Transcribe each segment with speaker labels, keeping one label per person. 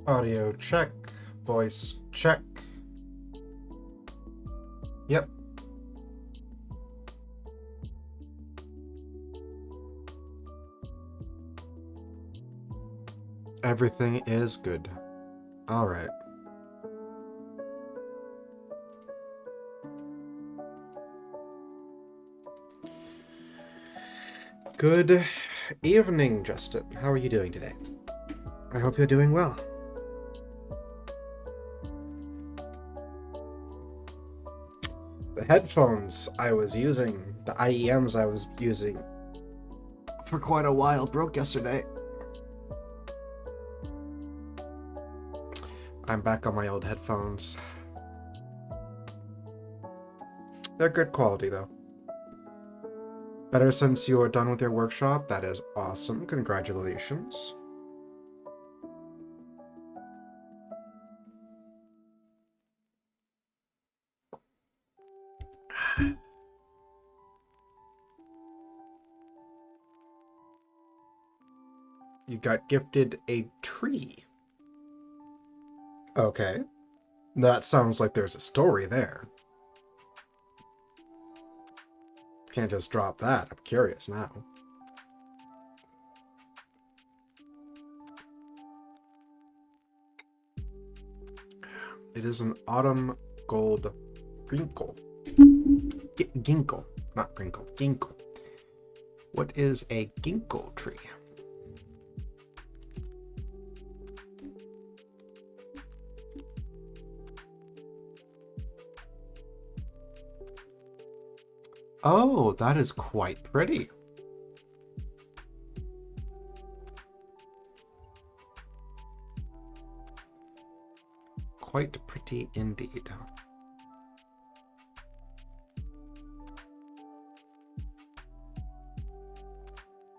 Speaker 1: Audio check. Voice check. Yep. Everything is good. All right. Good evening, Justin. How are you doing today? I hope you're doing well. The headphones I was using, the IEMs I was using for quite a while, broke yesterday. I'm back on my old headphones. They're good quality, though. Better since you are done with your workshop. That is awesome. Congratulations. You got gifted a tree. Okay. That sounds like there's a story there. Can't just drop that. I'm curious now. It is an autumn gold ginkgo. Ginkgo, not ginkgo. Ginkgo. What is a ginkgo tree? Oh, that is quite pretty. Quite pretty indeed.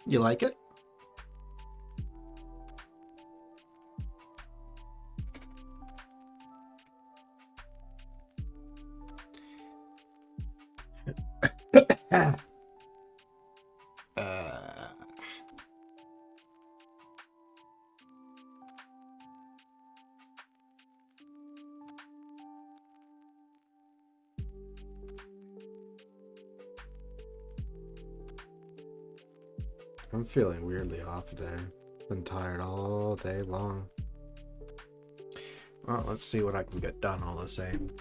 Speaker 1: You like it? I'm feeling weirdly off today. Been tired all day long. Well, let's see what I can get done all the same.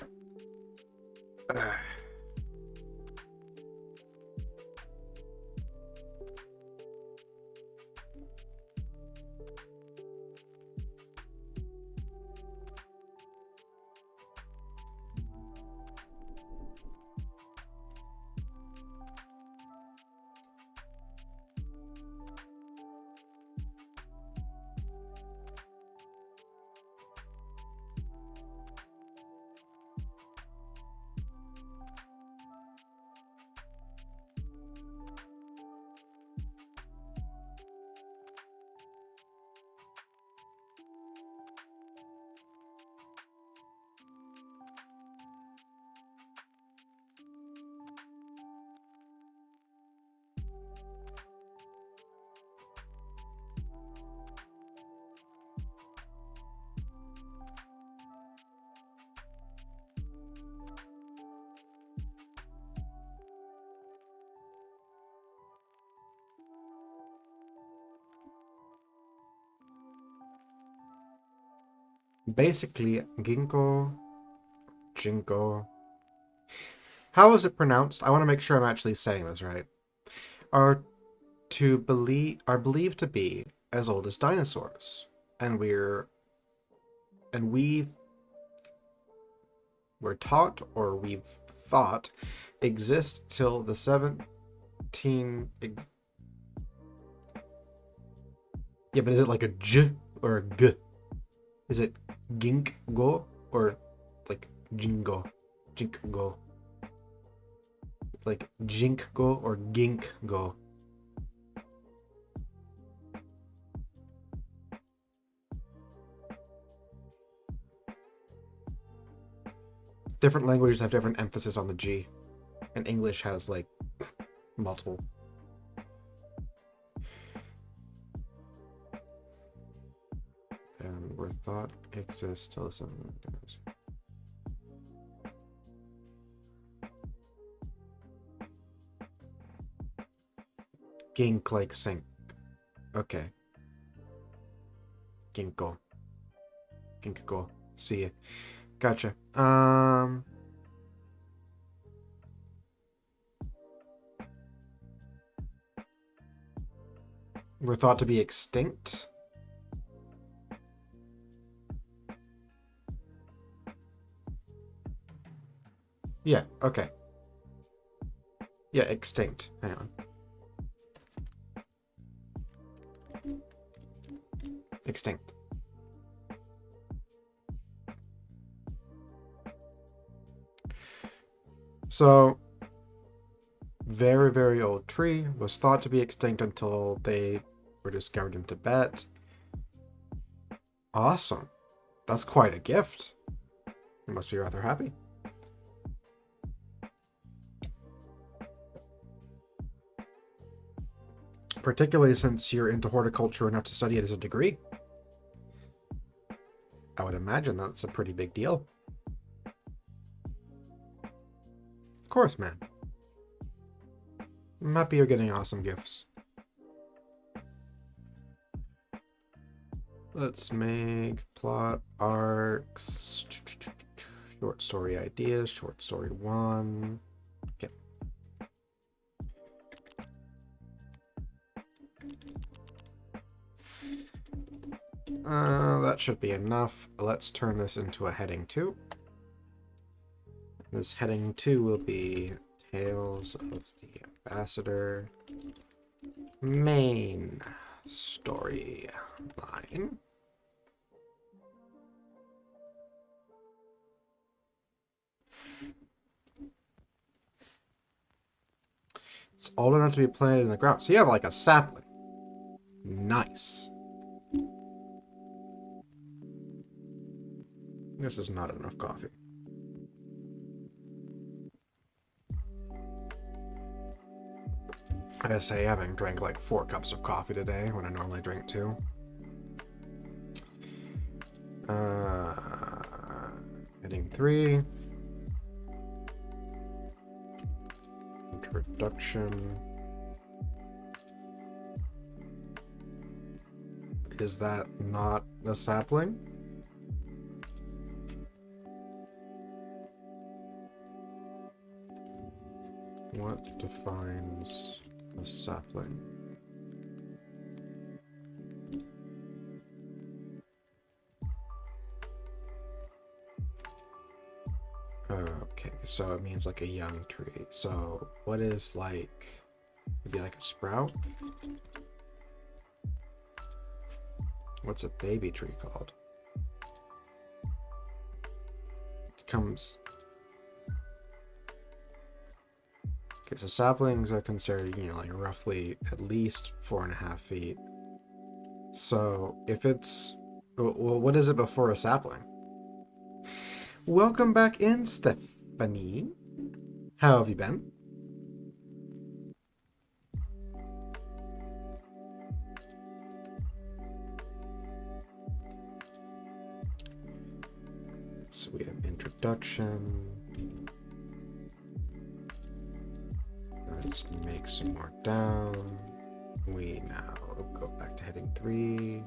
Speaker 1: Basically, Jinko. How is it pronounced? I want to make sure I'm actually saying this right. Are believed to be as old as dinosaurs, and we were taught, or we've thought, exist till the 17. Yeah, but is it like a j or a g? Is it ginkgo or like jingo? Jinkgo. Like jinkgo or ginkgo. Different languages have different emphasis on the G, and English has like multiple. And where thought exists till something does. Gink like sink. Okay. Ginkgo. Ginkgo. See ya. Gotcha. Were thought to be extinct. Yeah, okay. Yeah, extinct. Hang on. Extinct. So, very, very old tree, was thought to be extinct until they were discovered in Tibet. Awesome. That's quite a gift. You must be rather happy. Particularly since you're into horticulture enough to study it as a degree. I would imagine that's a pretty big deal. Of course, man. I'm happy you're getting awesome gifts. Let's make plot arcs. Short story ideas. Short story 1. Okay. That should be enough. Let's turn this into a heading 2. This heading 2 will be Tales of the Ambassador. Main story line. It's old enough to be planted in the ground. So you have like a sapling. Nice. This is not enough coffee. I gotta say, having drank like 4 cups of coffee today when I normally drink 2. Heading 3. Introduction. Is that not a sapling? What defines a sapling? Okay, so it means like a young tree. So what is like, maybe like a sprout? What's a baby tree called? It comes... Okay, so saplings are considered, you know, like roughly at least 4.5 feet. So if it's, well, what is it before a sapling? Welcome back in, Stephanie. How have you been? So we have introduction. Let's make some more down. We now go back to heading 3.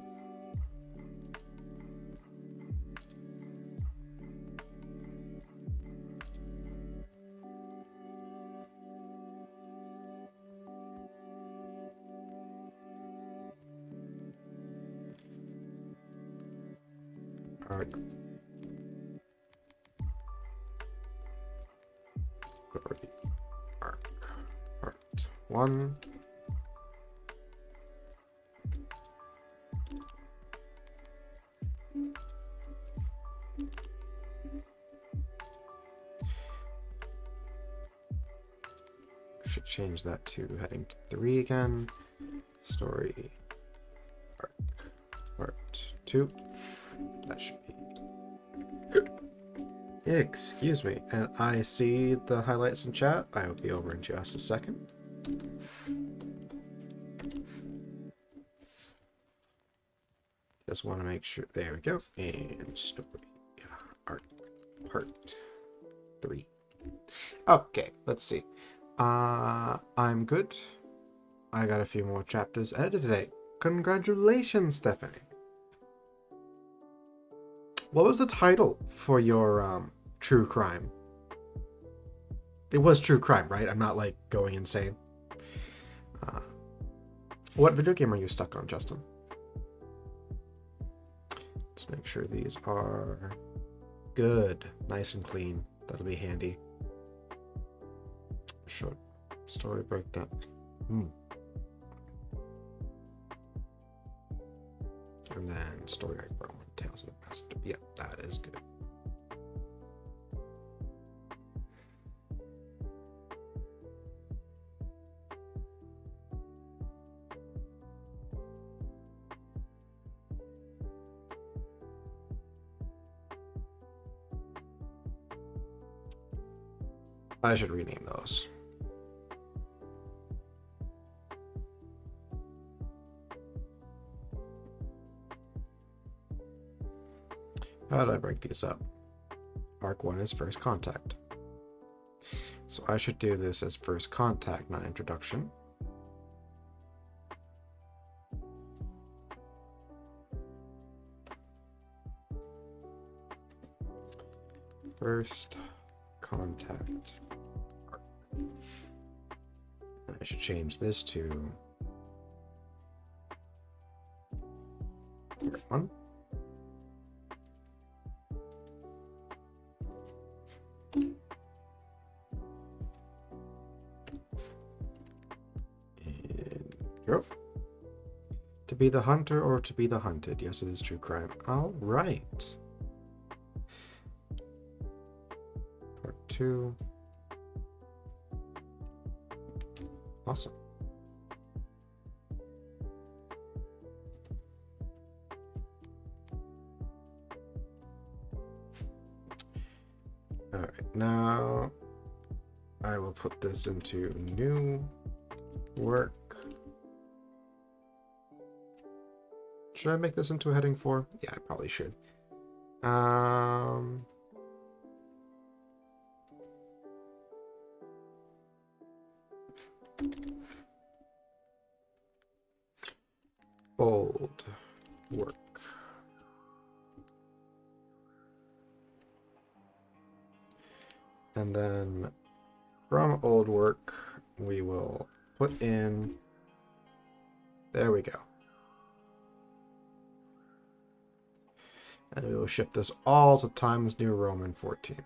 Speaker 1: Arc. Arc. Part 1. Should change that to heading 3 again. Story arc part 2. That should be. Excuse me, and I see the highlights in chat. I will be over in just a second. Just want to make sure. There we go. And story art part 3. Okay, let's see. I'm good. I got a few more chapters edited today. Congratulations, Stephanie. What was the title for your true crime? It was true crime, right? I'm not like going insane. What video game are you stuck on, Justin? Let's make sure these are good, nice and clean. That'll be handy. Short story breakdown. And then story arc part 1, Tales of the Past. Yeah, that is good. I should rename those. How did I break these up? Arc 1 is First Contact. So I should do this as First Contact, not Introduction. First Contact. And I should change this to Part 1. To be the hunter or to be the hunted? Yes, it is true crime. All right. Part 2. Awesome. All right, now I will put this into new work. Should I make this into a heading 4? Yeah, I probably should. Bold work. And then from old work, we will put in, there we go. And we will shift this all to Times New Roman 14.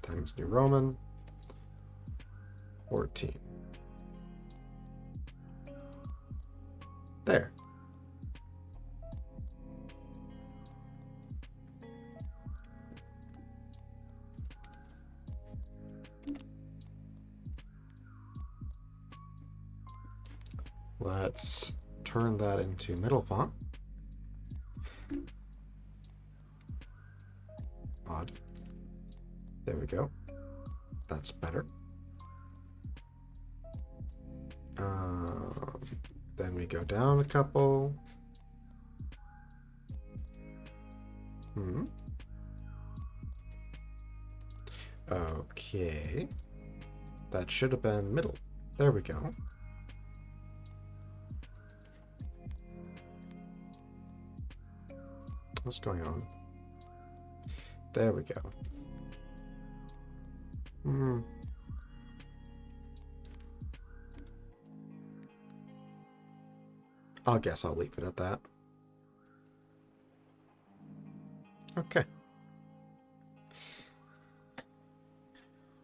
Speaker 1: Times New Roman 14. There. Let's turn that into middle font. Odd. There we go. That's better. Then we go down a couple. Okay. That should have been middle. There we go. What's going on? There we go. I guess I'll leave it at that. Okay.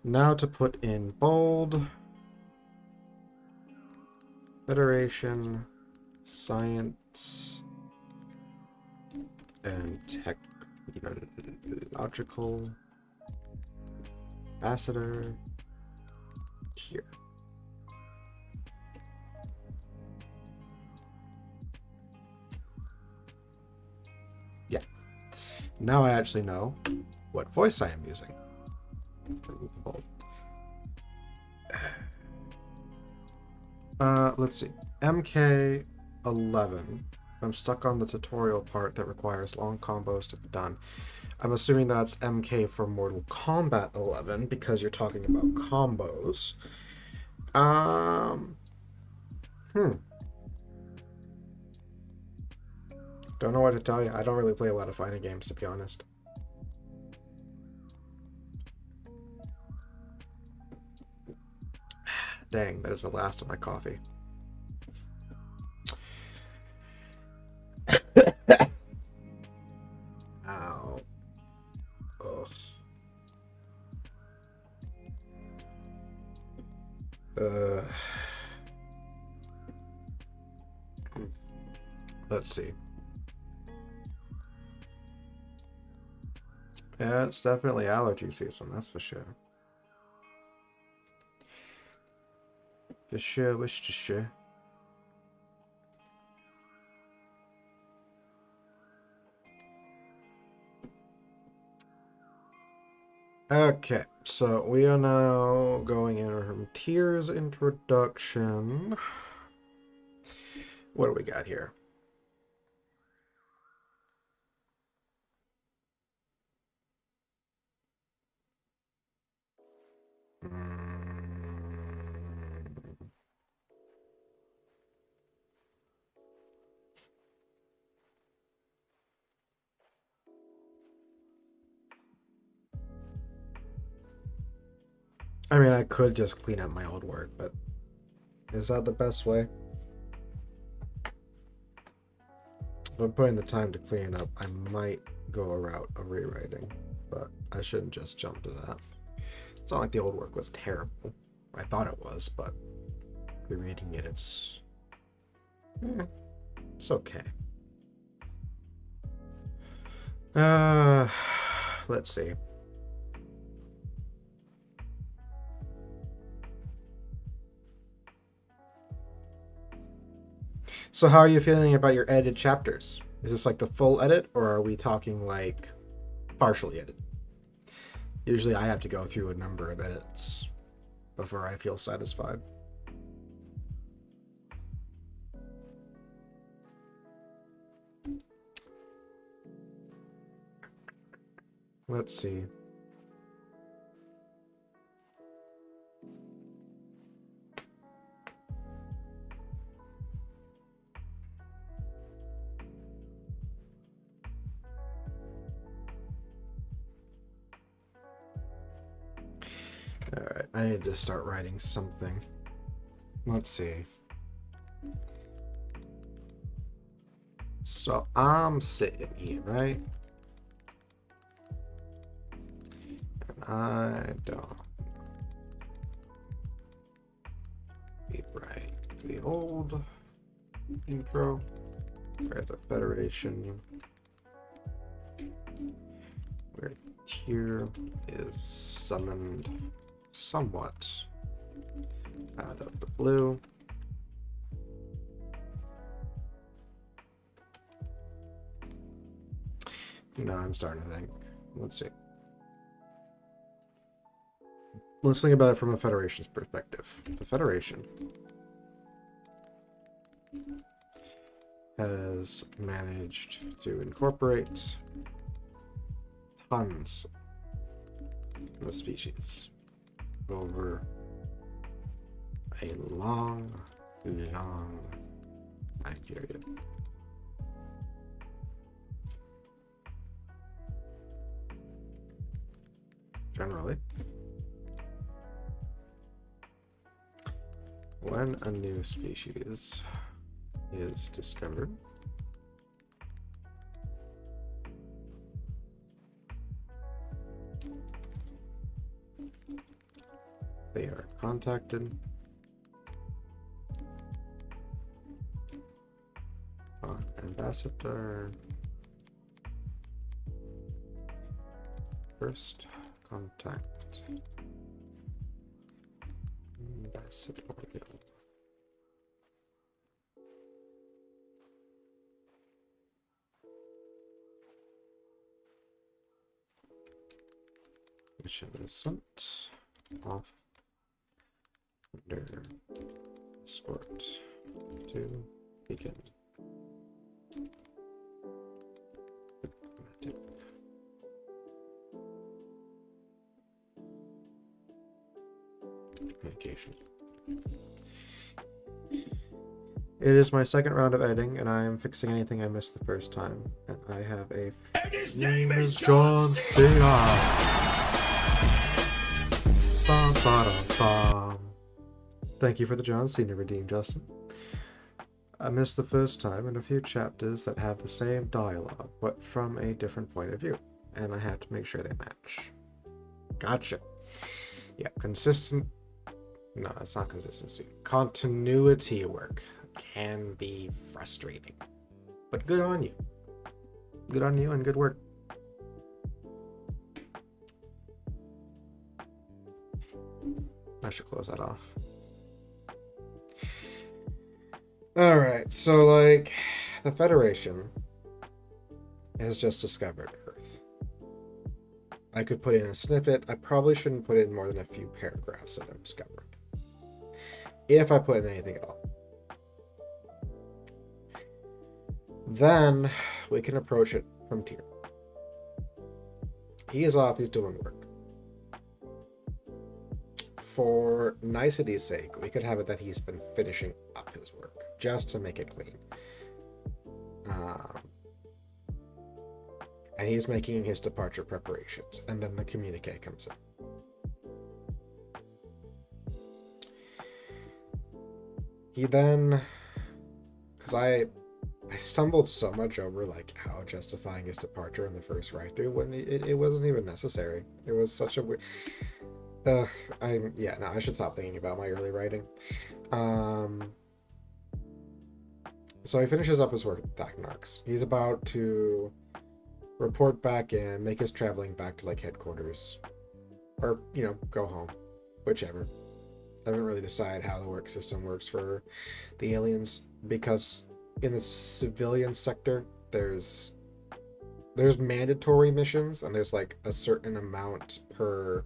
Speaker 1: Now to put in bold. Federation, science, and technological ambassador here. Yeah. Now I actually know what voice I am using. Remove the bulb. Let's see. MK11. I'm stuck on the tutorial part that requires long combos to be done. I'm assuming that's MK for Mortal Kombat 11 because you're talking about combos. Don't know what to tell you. I don't really play a lot of fighting games, to be honest. Dang, that is the last of my coffee. Ow. Ugh. Let's see. Yeah, it's definitely allergy season, that's for sure. For sure, wish to sure. Okay, so we are now going in from Tier's introduction. What do we got here? I mean, I could just clean up my old work, but is that the best way? If I'm putting the time to clean up, I might go a route of rewriting, but I shouldn't just jump to that. It's not like the old work was terrible. I thought it was, but rereading it, it's okay. Let's see. So how are you feeling about your edited chapters? Is this like the full edit, or are we talking like partially edited? Usually I have to go through a number of edits before I feel satisfied. Let's see. Alright, I need to start writing something. Let's see. So I'm sitting here, right? And I don't rewrite the old intro where the Federation, where Tyr is summoned somewhat out of the blue. No, I'm starting to think. Let's see. Let's think about it from a Federation's perspective. The Federation has managed to incorporate tons of species over a long time period. Generally, when a new species is discovered, they are contacted on Ambassador First Contact Ambassadorial. Mission assault. Off. Under. Escort. To begin. Diplomatic. Communication. It is my second round of editing, and I am fixing anything I missed the first time. And I have a...
Speaker 2: And his name is
Speaker 1: John
Speaker 2: John
Speaker 1: Cena. Bum, ba-dum, bum. Thank you for the John Cena redeem, Justin. I missed the first time in a few chapters that have the same dialogue, but from a different point of view, and I have to make sure they match. Gotcha. Yeah, consistent... No, it's not consistency. Continuity work can be frustrating. But good on you. Good on you and good work. I should close that off. Alright, so like, the Federation has just discovered Earth. I could put in a snippet. I probably shouldn't put in more than a few paragraphs of them discovering. If I put in anything at all. Then we can approach it from Tyr. He is off, he's doing work. For nicety's sake, we could have it that he's been finishing up his work, just to make it clean. And he's making his departure preparations, and then the communique comes in. He then, because I stumbled so much over like how justifying his departure in the first write through when it wasn't even necessary. It was such a weird. I should stop thinking about my early writing. So he finishes up his work at Thacknarks. He's about to report back in, make his traveling back to like headquarters, or go home, whichever. I haven't really decided how the work system works for the aliens, because in the civilian sector there's mandatory missions, and there's like a certain amount per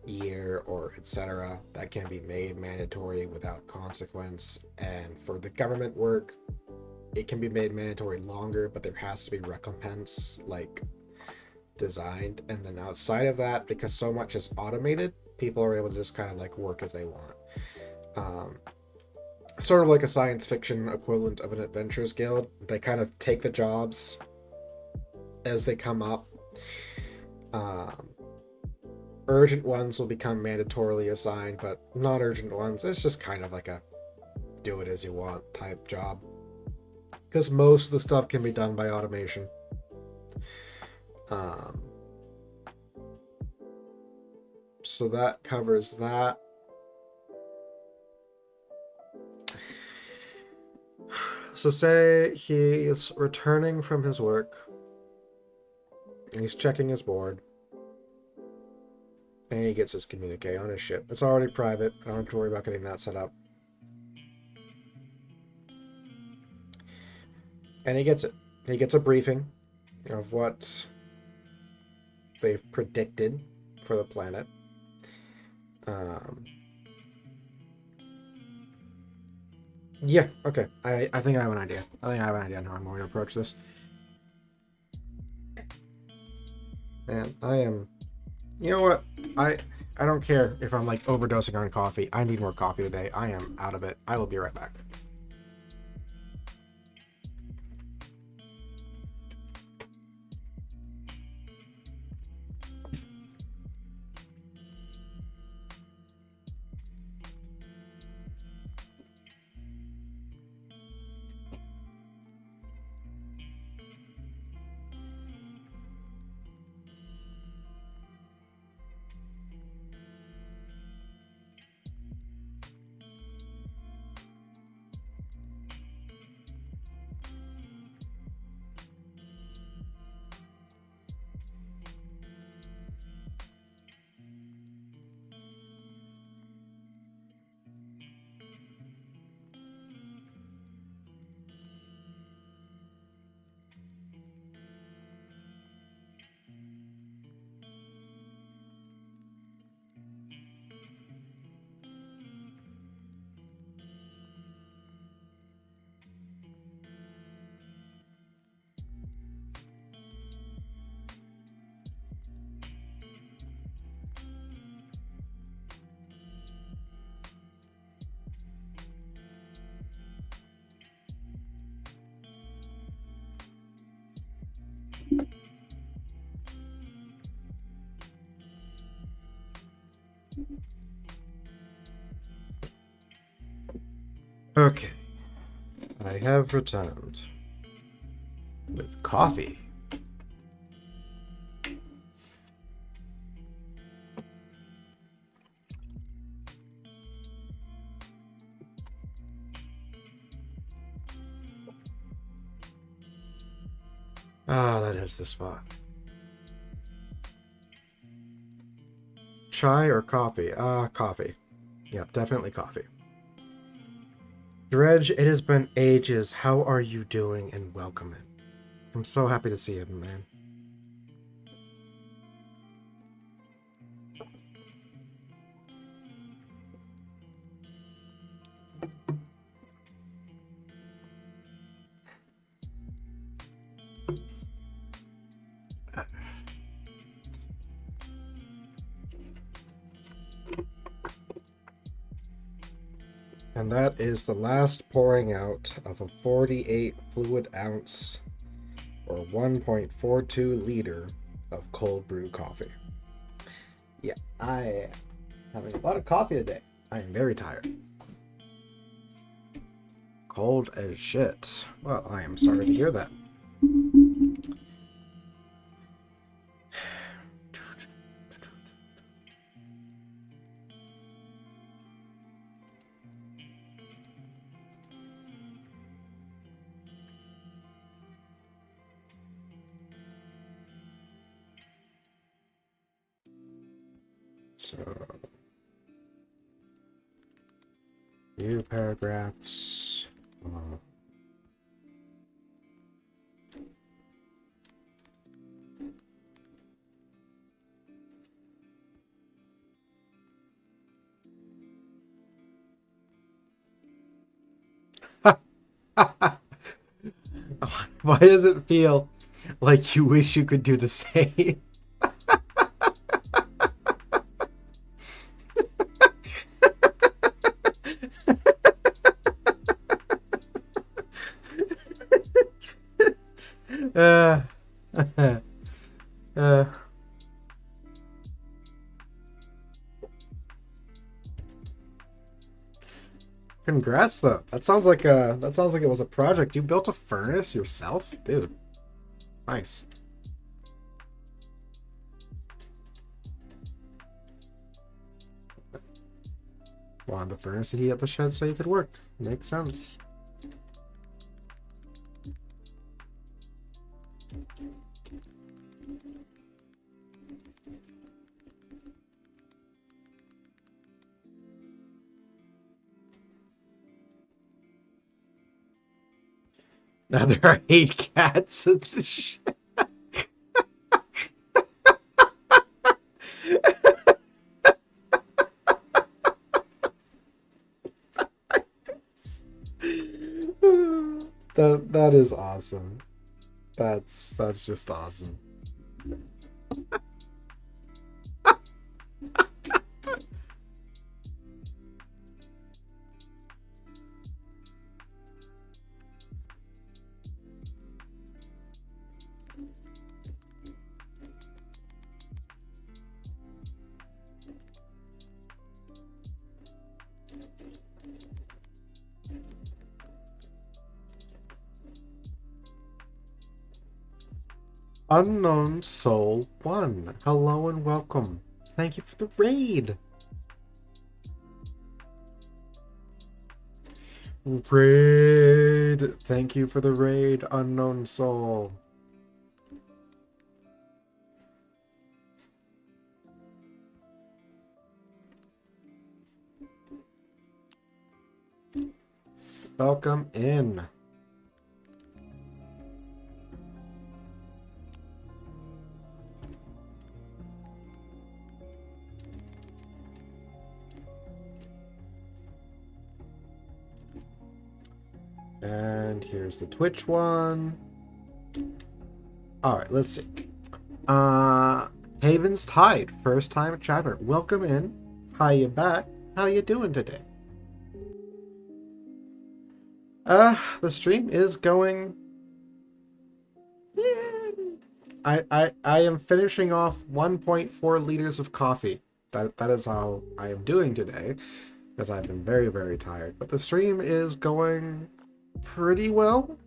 Speaker 1: year or etc. that can be made mandatory without consequence. And for the government work, it can be made mandatory longer, but there has to be recompense like designed. And then outside of that, because so much is automated, people are able to just kind of like work as they want. Sort of like a science fiction equivalent of an adventurers guild. They kind of take the jobs as they come up. Urgent ones will become mandatorily assigned, but not urgent ones, it's just kind of like a do it as you want type job, because most of the stuff can be done by automation. So that covers that. So say he is returning from his work, he's checking his board, and he gets his communique on his ship. It's already private. I don't have to worry about getting that set up. And he gets it. He gets a briefing of what they've predicted for the planet. Yeah, okay. I think I have an idea. I think I have an idea on how I'm going to approach this. Man, I am... You know what? I don't care if I'm like overdosing on coffee. I need more coffee today. I am out of it. I will be right back. Okay. I have returned. With coffee. Ah, that is the spot. Chai or coffee? Coffee. Yep, definitely coffee. Dredge, it has been ages. How are you doing? And welcome in. I'm so happy to see you, man. And that is the last pouring out of a 48 fluid ounce or 1.42 liter of cold brew coffee. Yeah, I am having a lot of coffee today. I am very tired. Cold as shit. Well, I am sorry to hear that. So, few paragraphs. Why does it feel like you wish you could do the same? uh, uh, Congrats though. That sounds like it was a project. You built a furnace yourself? Dude. Nice. Wanted the furnace to heat up the shed so you could work. Makes sense. Now there are 8 cats in the shed. That is awesome. That's just awesome. Unknown Soul 1. Hello and welcome. Thank you for the raid. Raid. Thank you for the raid, Unknown Soul. Welcome in. And here's the Twitch one. All right, let's see. Haven's Tide, first time chatter. Welcome in. How you back? How you doing today? The stream is going. I am finishing off 1.4 liters of coffee. That is how I am doing today, because I've been very, very tired. But the stream is going pretty well,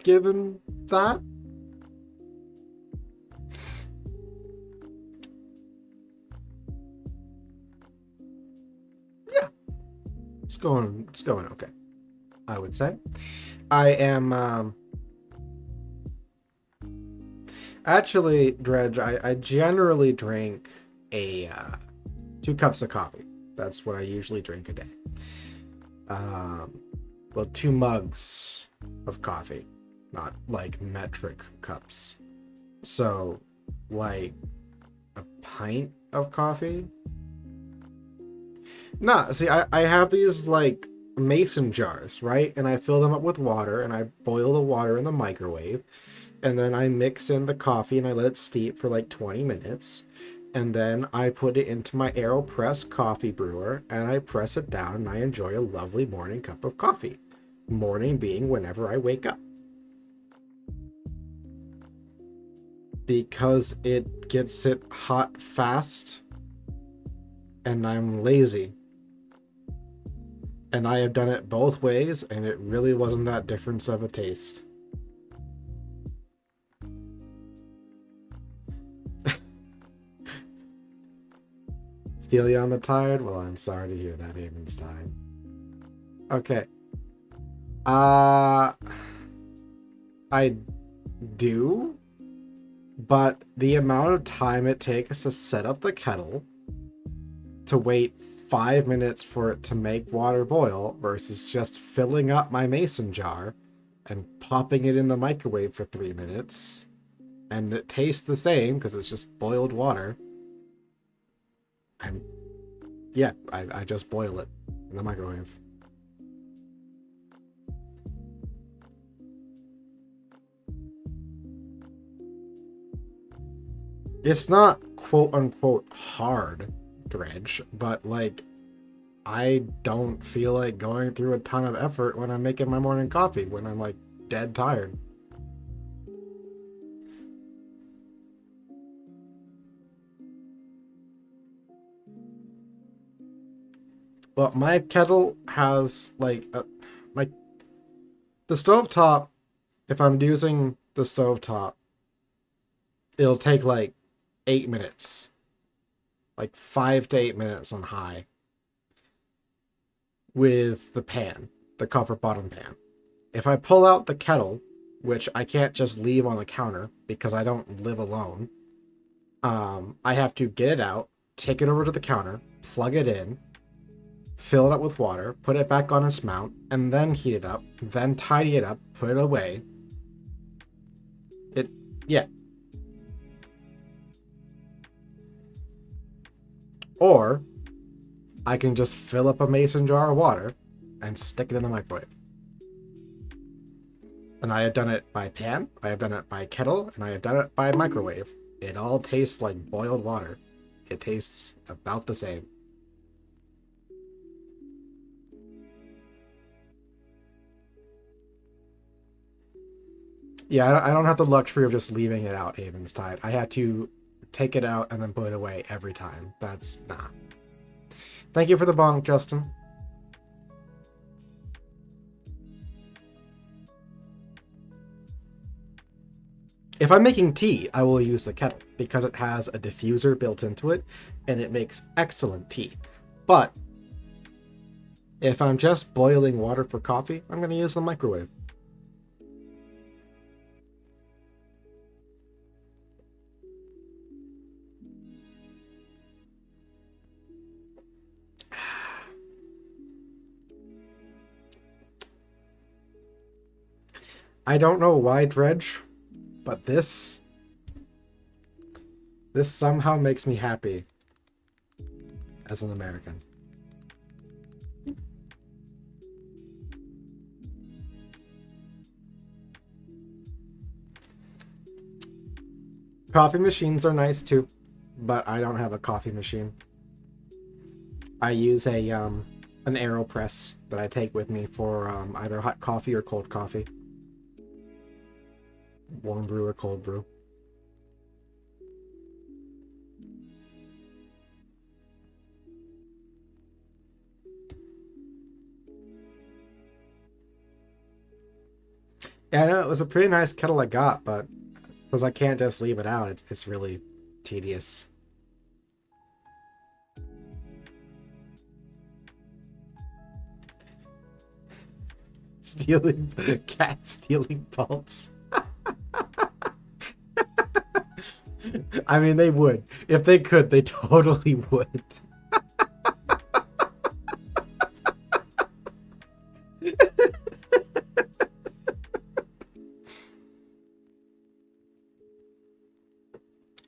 Speaker 1: given that. Yeah, it's going okay, I would say. I am actually, Dredge, I generally drink a 2 cups of coffee. That's what I usually drink a day. Well, 2 mugs of coffee, not like metric cups. So, like a pint of coffee? Nah, see, I have these like mason jars, right? And I fill them up with water and I boil the water in the microwave. And then I mix in the coffee and I let it steep for like 20 minutes. And then I put it into my AeroPress coffee brewer and I press it down and I enjoy a lovely morning cup of coffee. Morning being whenever I wake up. Because it gets it hot fast and I'm lazy. And I have done it both ways and it really wasn't that difference of a taste. Feel you on the tired? Well, I'm sorry to hear that, Avenstein. Okay. I do, but the amount of time it takes to set up the kettle, to wait 5 minutes for it to make water boil versus just filling up my mason jar and popping it in the microwave for 3 minutes, and it tastes the same because it's just boiled water. I just boil it in the microwave. It's not quote unquote hard, Dredge, but like I don't feel like going through a ton of effort when I'm making my morning coffee when I'm like dead tired. Well, my kettle has like the stovetop. If I'm using the stovetop, it'll take like 8 minutes, like 5 to 8 minutes on high. With the pan, the copper bottom pan. If I pull out the kettle, which I can't just leave on the counter because I don't live alone, I have to get it out, take it over to the counter, plug it in, fill it up with water, put it back on its mount, and then heat it up, then tidy it up, put it away. Yeah. Or I can just fill up a mason jar of water and stick it in the microwave. And I have done it by pan, I have done it by kettle, and I have done it by microwave. It all tastes like boiled water. It tastes about the same. Yeah, I don't have the luxury of just leaving it out Havenstide. I had to take it out and then put it away every time. That's nah. Thank you for the bonk, Justin. If I'm making tea, I will use the kettle because it has a diffuser built into it and it makes excellent tea. But if I'm just boiling water for coffee, I'm going to use the microwave. I don't know why, Dredge, but this somehow makes me happy as an American. Coffee machines are nice too, but I don't have a coffee machine. I use an AeroPress that I take with me for either hot coffee or cold coffee. Warm brew or cold brew. Yeah, I know it was a pretty nice kettle I got, but since I can't just leave it out, it's really tedious. Stealing cat stealing pulse. I mean, they would. If they could, they totally would.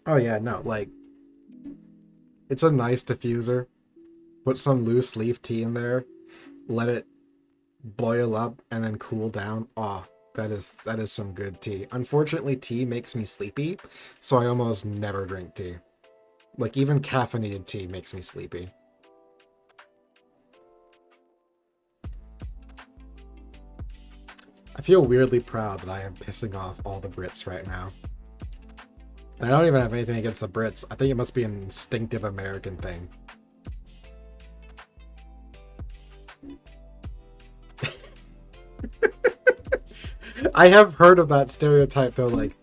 Speaker 1: Oh yeah, no, like it's a nice diffuser. Put some loose leaf tea in there, let it boil up and then cool down. Oh, that is some good tea. Unfortunately, tea makes me sleepy, so I almost never drink tea. Like even caffeinated tea makes me sleepy. I feel weirdly proud that I am pissing off all the Brits right now. And I don't even have anything against the Brits. I think it must be an instinctive American thing. I have heard of that stereotype though, like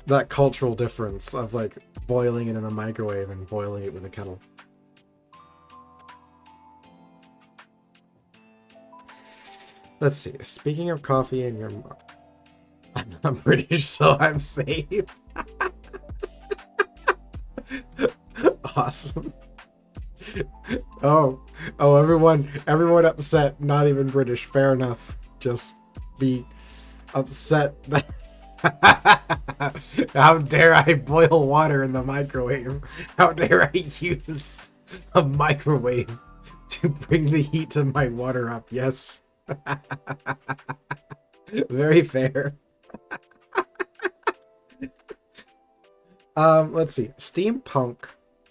Speaker 1: that cultural difference of like boiling it in the microwave and boiling it with a kettle. Let's see. Speaking of coffee in your mug, I'm British, so I'm safe. Awesome. Oh, everyone upset. Not even British. Fair enough. Just be upset. How dare I boil water in the microwave? How dare I use a microwave to bring the heat to my water up? Yes. Very fair. Let's see. Steampunk,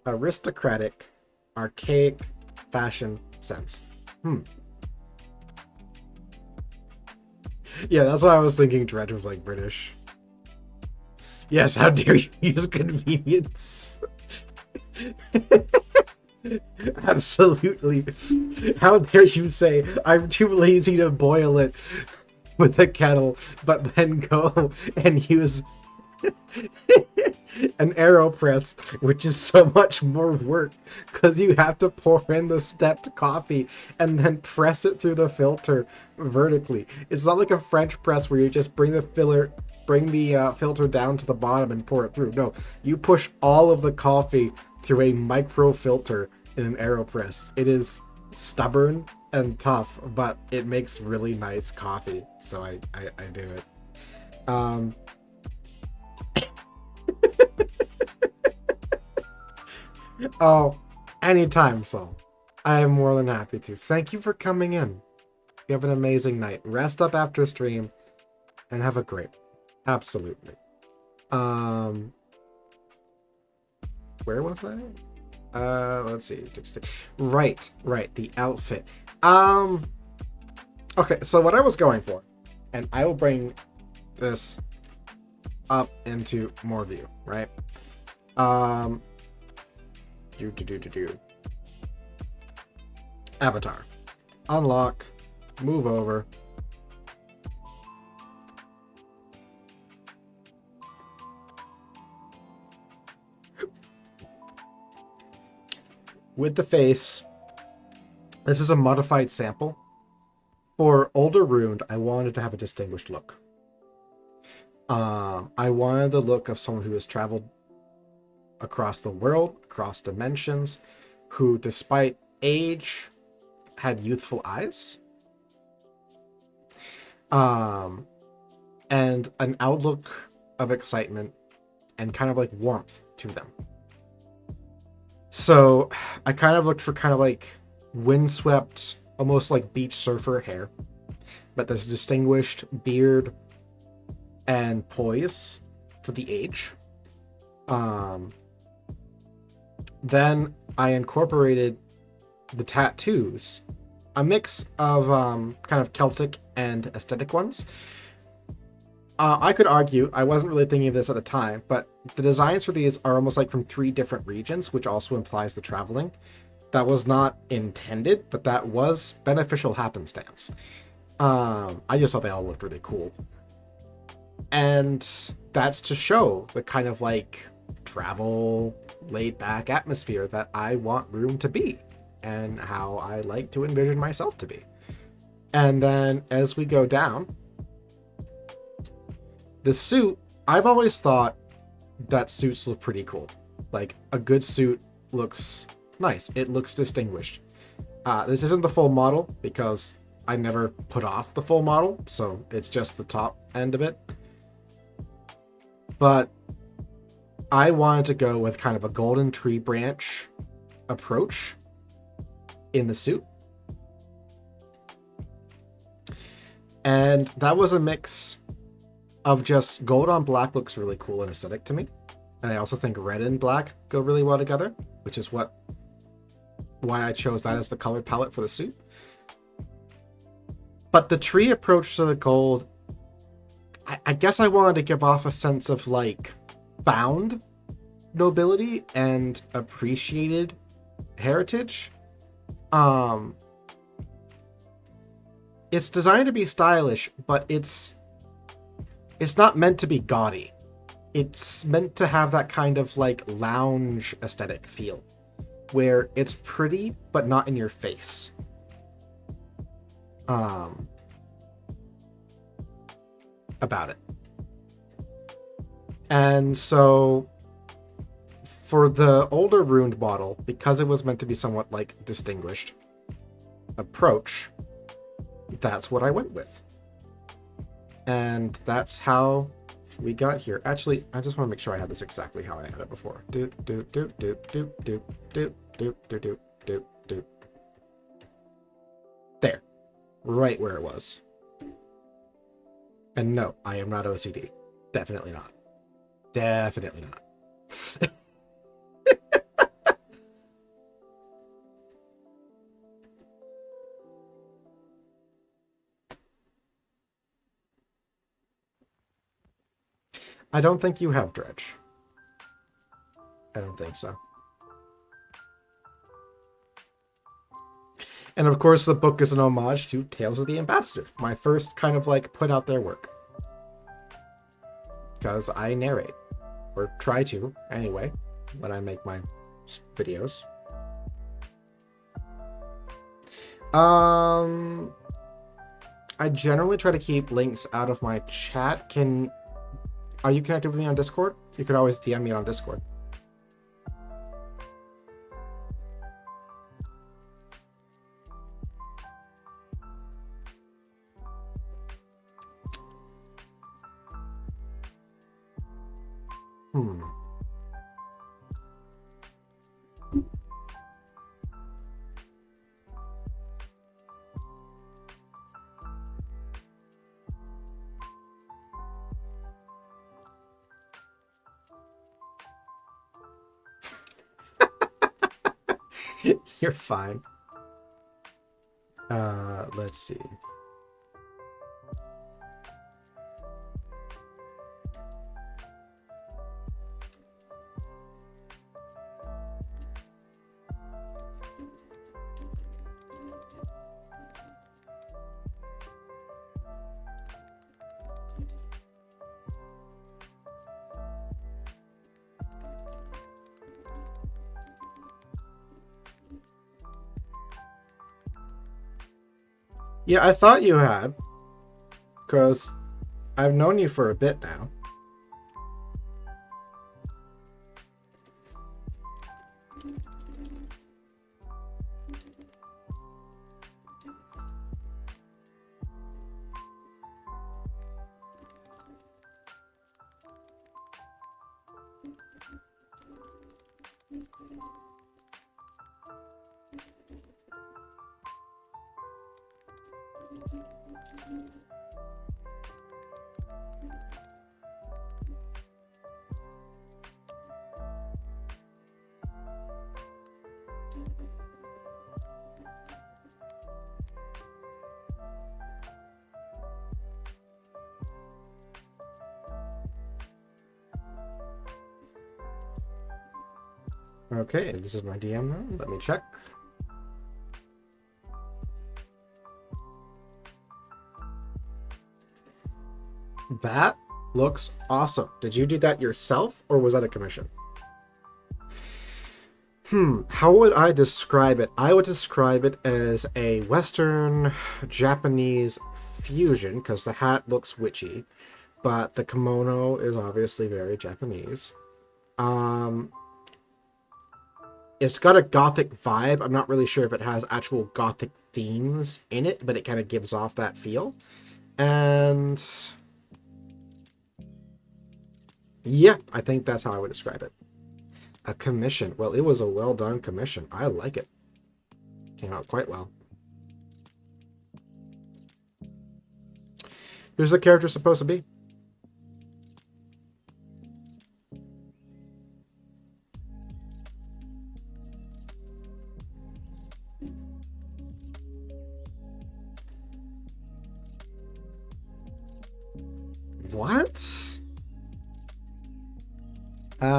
Speaker 1: aristocratic, archaic, fashion sense. Yeah, that's why I was thinking Dredge was like British. Yes, how dare you use convenience? Absolutely. How dare you say I'm too lazy to boil it with a kettle, but then go and use an AeroPress, which is so much more work because you have to pour in the stepped coffee and then press it through the filter vertically. It's not like a French press where you just bring the filter down to the bottom and pour it through. No, you push all of the coffee through a micro filter in an AeroPress. It is stubborn and tough, but it makes really nice coffee, so I do it. Oh, anytime, Saul. I am more than happy to. Thank you for coming in. You have an amazing night. Rest up after stream and have a great. Absolutely. Where was I? Let's see. Right, the outfit. Okay, so what I was going for, and I will bring this up into more view, right? Do. Avatar. Unlock. Move over. With the face. This is a modified sample. For Older Ruined, I wanted to have a distinguished look. I wanted the look of someone who has traveled across the world, across dimensions, who, despite age, had youthful eyes. And an outlook of excitement and kind of like warmth to them. So I kind of looked for kind of like windswept, almost like beach surfer hair, but this distinguished beard and poise for the age. Then I incorporated the tattoos, a mix of kind of Celtic and aesthetic ones. I could argue, I wasn't really thinking of this at the time, but the designs for these are almost like from 3 different regions, which also implies the traveling. That was not intended, but that was beneficial happenstance. I just thought they all looked really cool. And that's to show the kind of like travel, laid back atmosphere that I want Room to be and how I like to envision myself to be. And then as we go down, the suit, I've always thought that suits look pretty cool. Like a good suit looks nice. It looks distinguished. This isn't the full model because I never put off the full model, so it's just the top end of it. But I wanted to go with kind of a golden tree branch approach in the suit. And that was a mix of just gold on black looks really cool and aesthetic to me. And I also think red and black go really well together, which is why I chose that as the color palette for the suit. But the tree approach to the gold, I guess I wanted to give off a sense of like found nobility and appreciated heritage. It's designed to be stylish, but it's not meant to be gaudy. It's meant to have that kind of like lounge aesthetic feel where it's pretty but not in your face. About it. And so for the older ruined model, because it was meant to be somewhat like distinguished approach, that's what I went with. And that's how we got here. Actually, I just want to make sure I had this exactly how I had it before. Doop, doop, doop, doop, doop, doop, doop, doop, doop, doop, doop, doop. There. Right where it was. And no, I am not OCD. Definitely not. Definitely not. I don't think you have Dredge. I don't think so. And of course, the book is an homage to Tales of the Ambassador, my first kind of like put out there work. Because I narrate, or try to anyway, when I make my videos. I generally try to keep links out of my chat. Are you connected with me on Discord? You could always DM me on Discord. You're fine. Let's see. Yeah, I thought you had, because I've known you for a bit now. Okay, this is my DM now. Let me check. That looks awesome. Did you do that yourself, or was that a commission? How would I describe it? I would describe it as a Western Japanese fusion, because the hat looks witchy, but the kimono is obviously very Japanese. It's got a gothic vibe. I'm not really sure if it has actual gothic themes in it, but it kind of gives off that feel. And yeah, I think that's how I would describe it. A commission. Well, it was a well done commission. I like it. Came out quite well. Who's the character supposed to be? What? Hang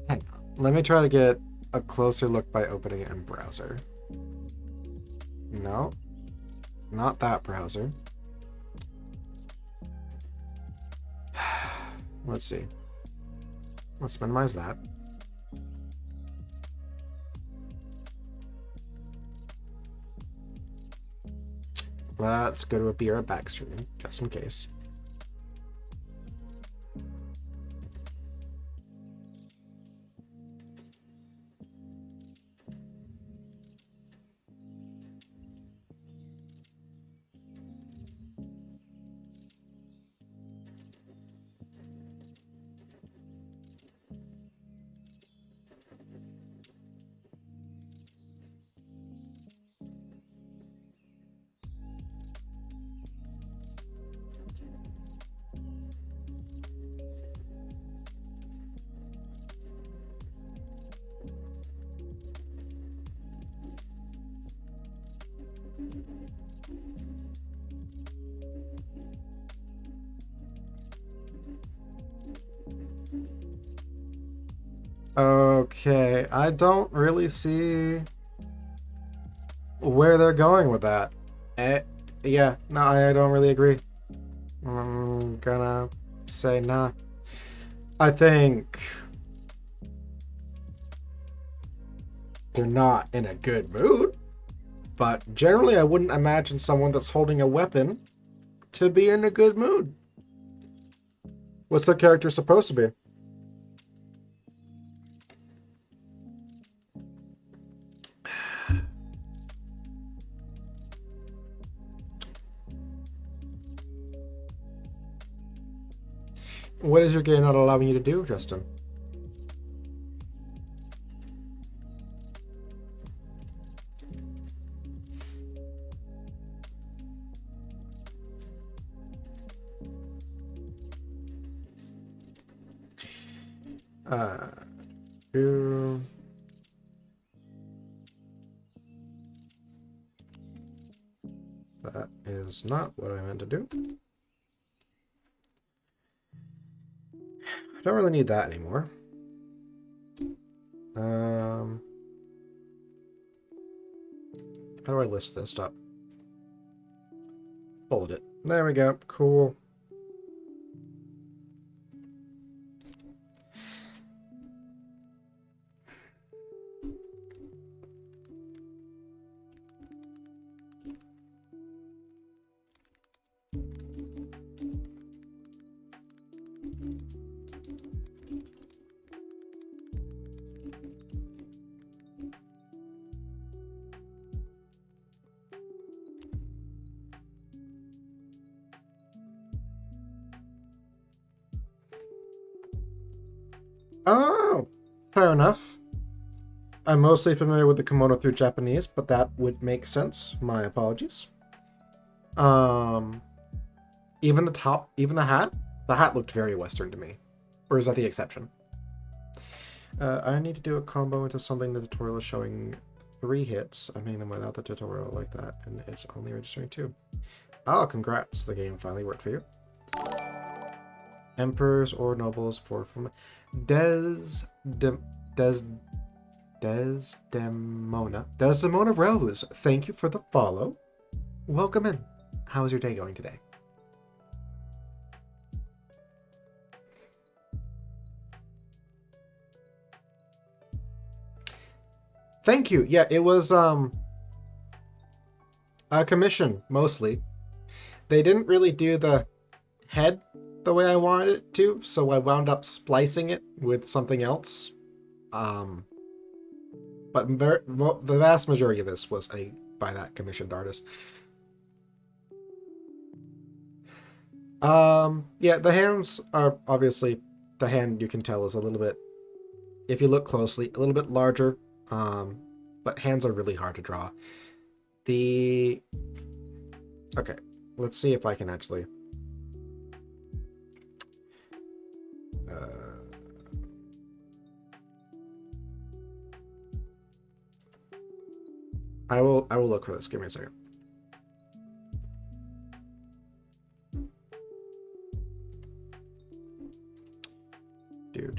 Speaker 1: on. Let me try to get a closer look by opening it in browser. No, not that browser. Let's see. Let's minimize that. Let's go to a BR back stream, just in case. Okay, I don't really see where they're going with that. Yeah, no, I don't really agree. I'm gonna say nah. I think they're not in a good mood, but generally I wouldn't imagine someone that's holding a weapon to be in a good mood. What's their character supposed to be? What is your game not allowing you to do, Justin? That is not what I meant to do. I don't really need that anymore. How do I list this up? Bullet it. There we go. Cool. Oh, fair enough. I'm mostly familiar with the kimono through Japanese, but that would make sense. My apologies. Even the top, even the hat looked very Western to me. Or is that the exception? I need to do a combo into something the tutorial is showing 3 hits. I'm hitting them without the tutorial like that, and it's only registering 2. Oh, congrats. The game finally worked for you. Emperors or nobles for from Desdemona Rose. Thank you for the follow. Welcome in. How is your day going today? Thank you. Yeah, it was a commission mostly. They didn't really do the head the way I wanted it to, so I wound up splicing it with something else. But the vast majority of this was by that commissioned artist. Yeah, the hands are obviously, the hand you can tell is a little bit, if you look closely, a little bit larger. But hands are really hard to draw. Okay, let's see if I can actually. I will look for this. Give me a second.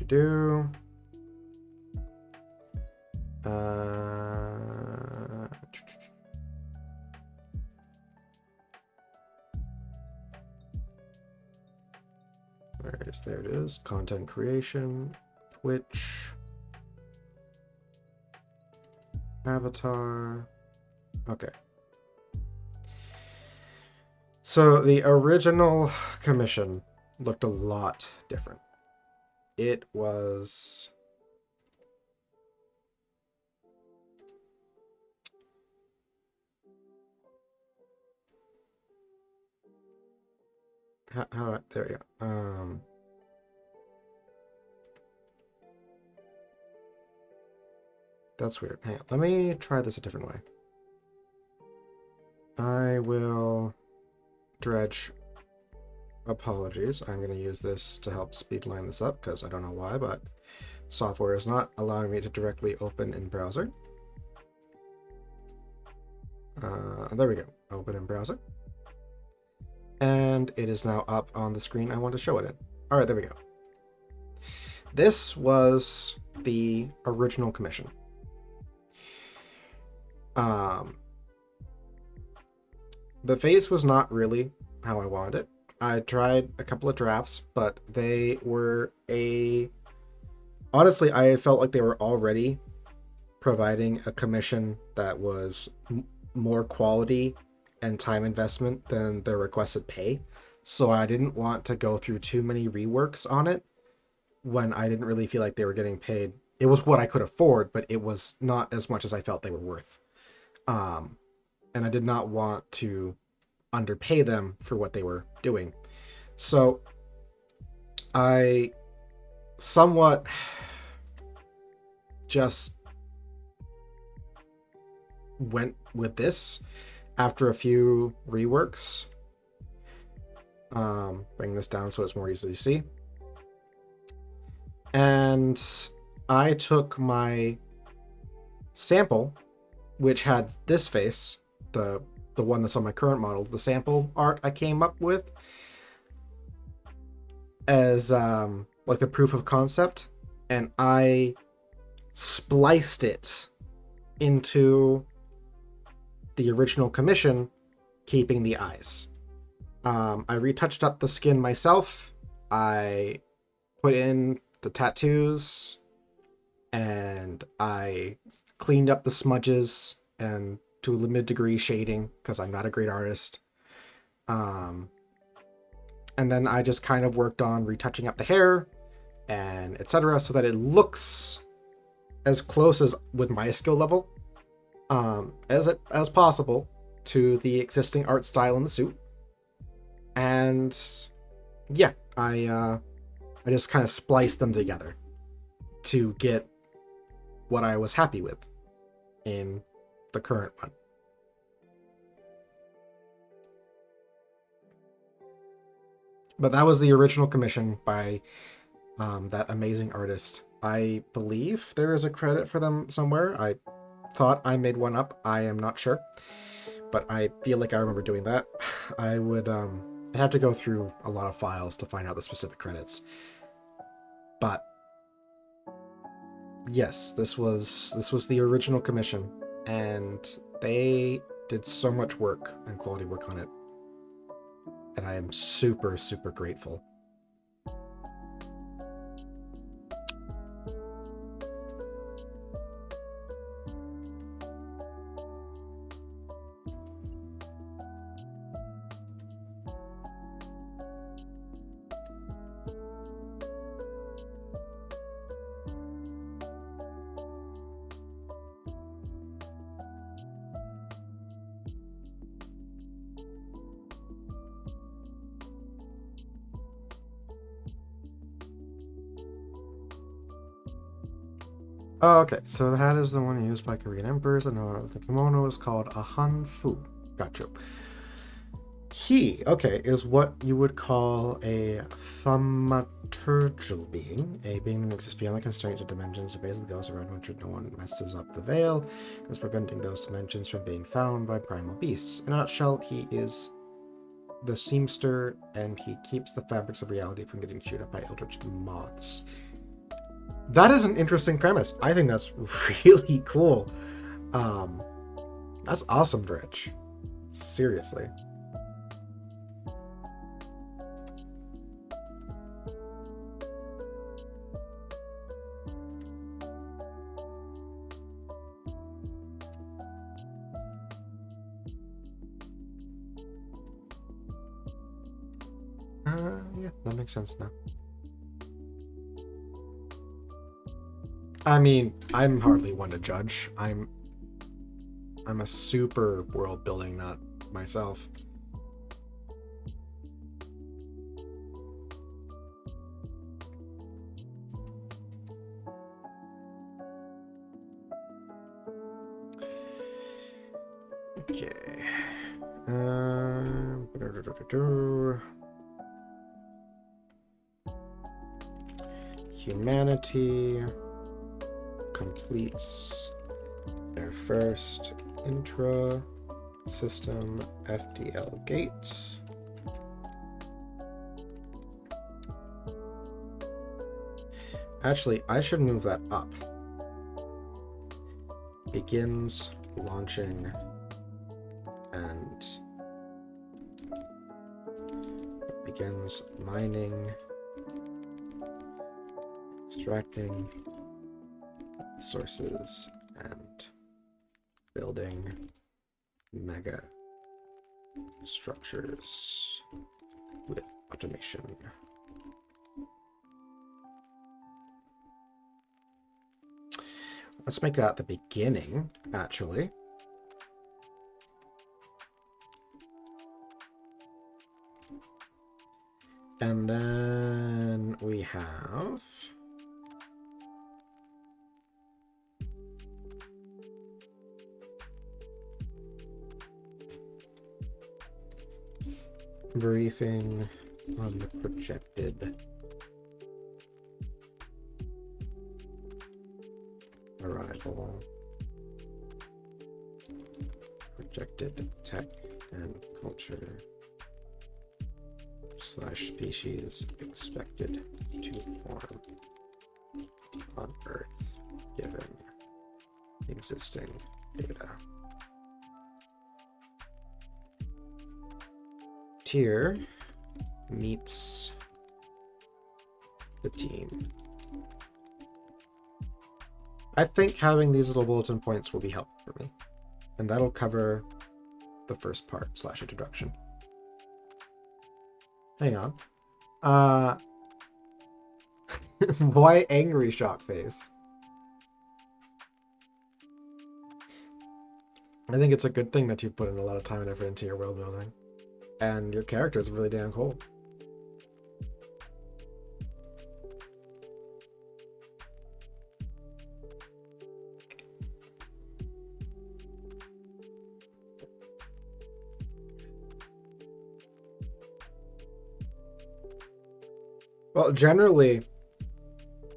Speaker 1: Do. There it is. Content creation, Twitch, avatar. Okay. So the original commission looked a lot different. It was... there we go. That's weird. Hang on. Let me try this a different way. I will dredge. Apologies. I'm going to use this to help speedline this up because I don't know why, but software is not allowing me to directly open in browser. There we go. Open in browser. And it is now up on the screen I want to show it in. All right, there we go. This was the original commission. The face was not really how I wanted it. I tried a couple of drafts, but they were honestly, I felt like they were already providing a commission that was more quality and time investment than their requested pay. So I didn't want to go through too many reworks on it when I didn't really feel like they were getting paid. It was what I could afford, but it was not as much as I felt they were worth. And I did not want to underpay them for what they were doing. So I somewhat just went with this after a few reworks. Bring this down so it's more easily to see. And I took my sample, which had this face, the one that's on my current model, the sample art I came up with as like the proof of concept, and I spliced it into the original commission, keeping the eyes. I retouched up the skin myself. I put in the tattoos, and I cleaned up the smudges and to a limited degree shading because I'm not a great artist. And then I just kind of worked on retouching up the hair and etc. so that it looks as close as with my skill level as possible to the existing art style in the suit. And yeah, I just kind of spliced them together to get what I was happy with in the current one. But that was the original commission by that amazing artist. I believe there is a credit for them somewhere. I thought I made one up. I am not sure. But I feel like I remember doing that. I would I'd have to go through a lot of files to find out the specific credits. But yes, this was the original commission, and they did so much work and quality work on it. and I am super, super grateful. Oh, okay, so the hat is the one used by Korean emperors, and the kimono is called a hanfu. Gotcha. He, okay, is what you would call a thaumaturgal being, a being that exists beyond the constraints of dimensions, that basically goes around when no one messes up the veil, thus preventing those dimensions from being found by primal beasts. In a nutshell, he is the seamster, and he keeps the fabrics of reality from getting chewed up by eldritch moths. That is an interesting premise. I think that's really cool. That's awesome, Dritch. Seriously. Yeah, that makes sense now. I mean, I'm hardly one to judge. I'm a super world building nut myself. Okay. Humanity completes their first intra-system FDL gate. Actually, I should move that up. Begins launching and begins mining, extracting resources, and building mega structures with automation. Let's make that the beginning, actually. And then we have briefing on the projected arrival, projected tech and culture / species expected to form on Earth given existing data. Tier meets the team. I think having these little bulletin points will be helpful for me, and that'll cover the first part / introduction. Hang on. Why angry shock face? I think it's a good thing that you put in a lot of time and effort into your world building. And your character is really damn cool. Well, generally,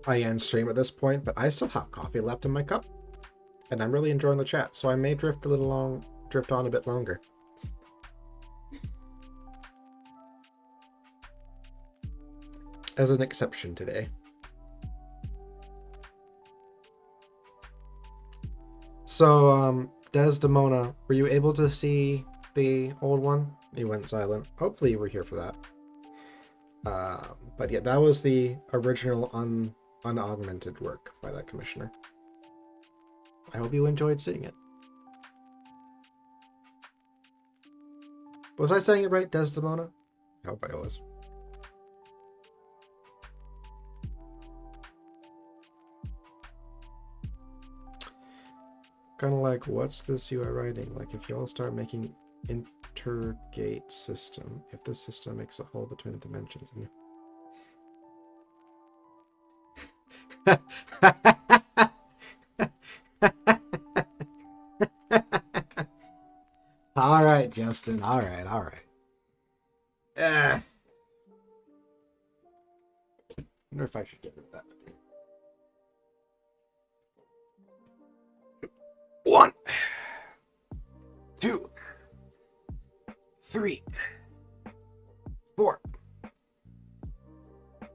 Speaker 1: I end stream at this point, but I still have coffee left in my cup, and I'm really enjoying the chat, so I may drift on a bit longer. As an exception today. So, Desdemona, were you able to see the old one. He went silent. Hopefully you were here for that. But yeah, that was the original unaugmented work by that commissioner. I hope you enjoyed seeing it. Was I saying it right, Desdemona? I hope I was. Kind of like, what's this you are writing? Like, if y'all start making intergate system, if this system makes a hole between the dimensions. All right, Justin. All right. I wonder if I should get rid of that. 1, 2, 3, 4,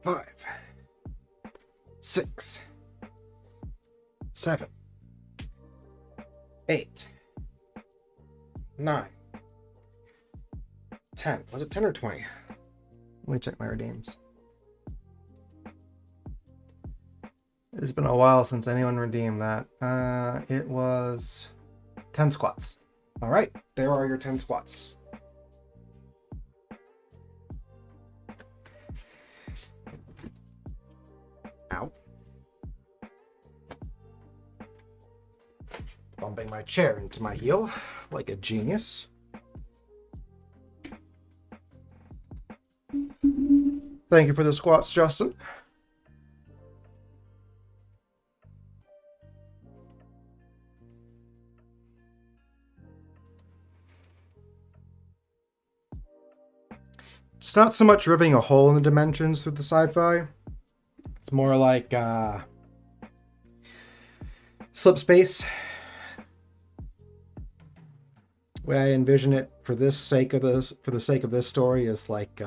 Speaker 1: 5, 6, 7, 8, 9, 10. Was it 10 or 20? Let me check my redeems. It's been a while since anyone redeemed that. It was 10 squats. All right, there are your 10 squats. Ow. Bumping my chair into my heel like a genius. Thank you for the squats, Justin. It's not so much ripping a hole in the dimensions through the sci-fi. It's more like slip space. The way I envision it for the sake of this story is like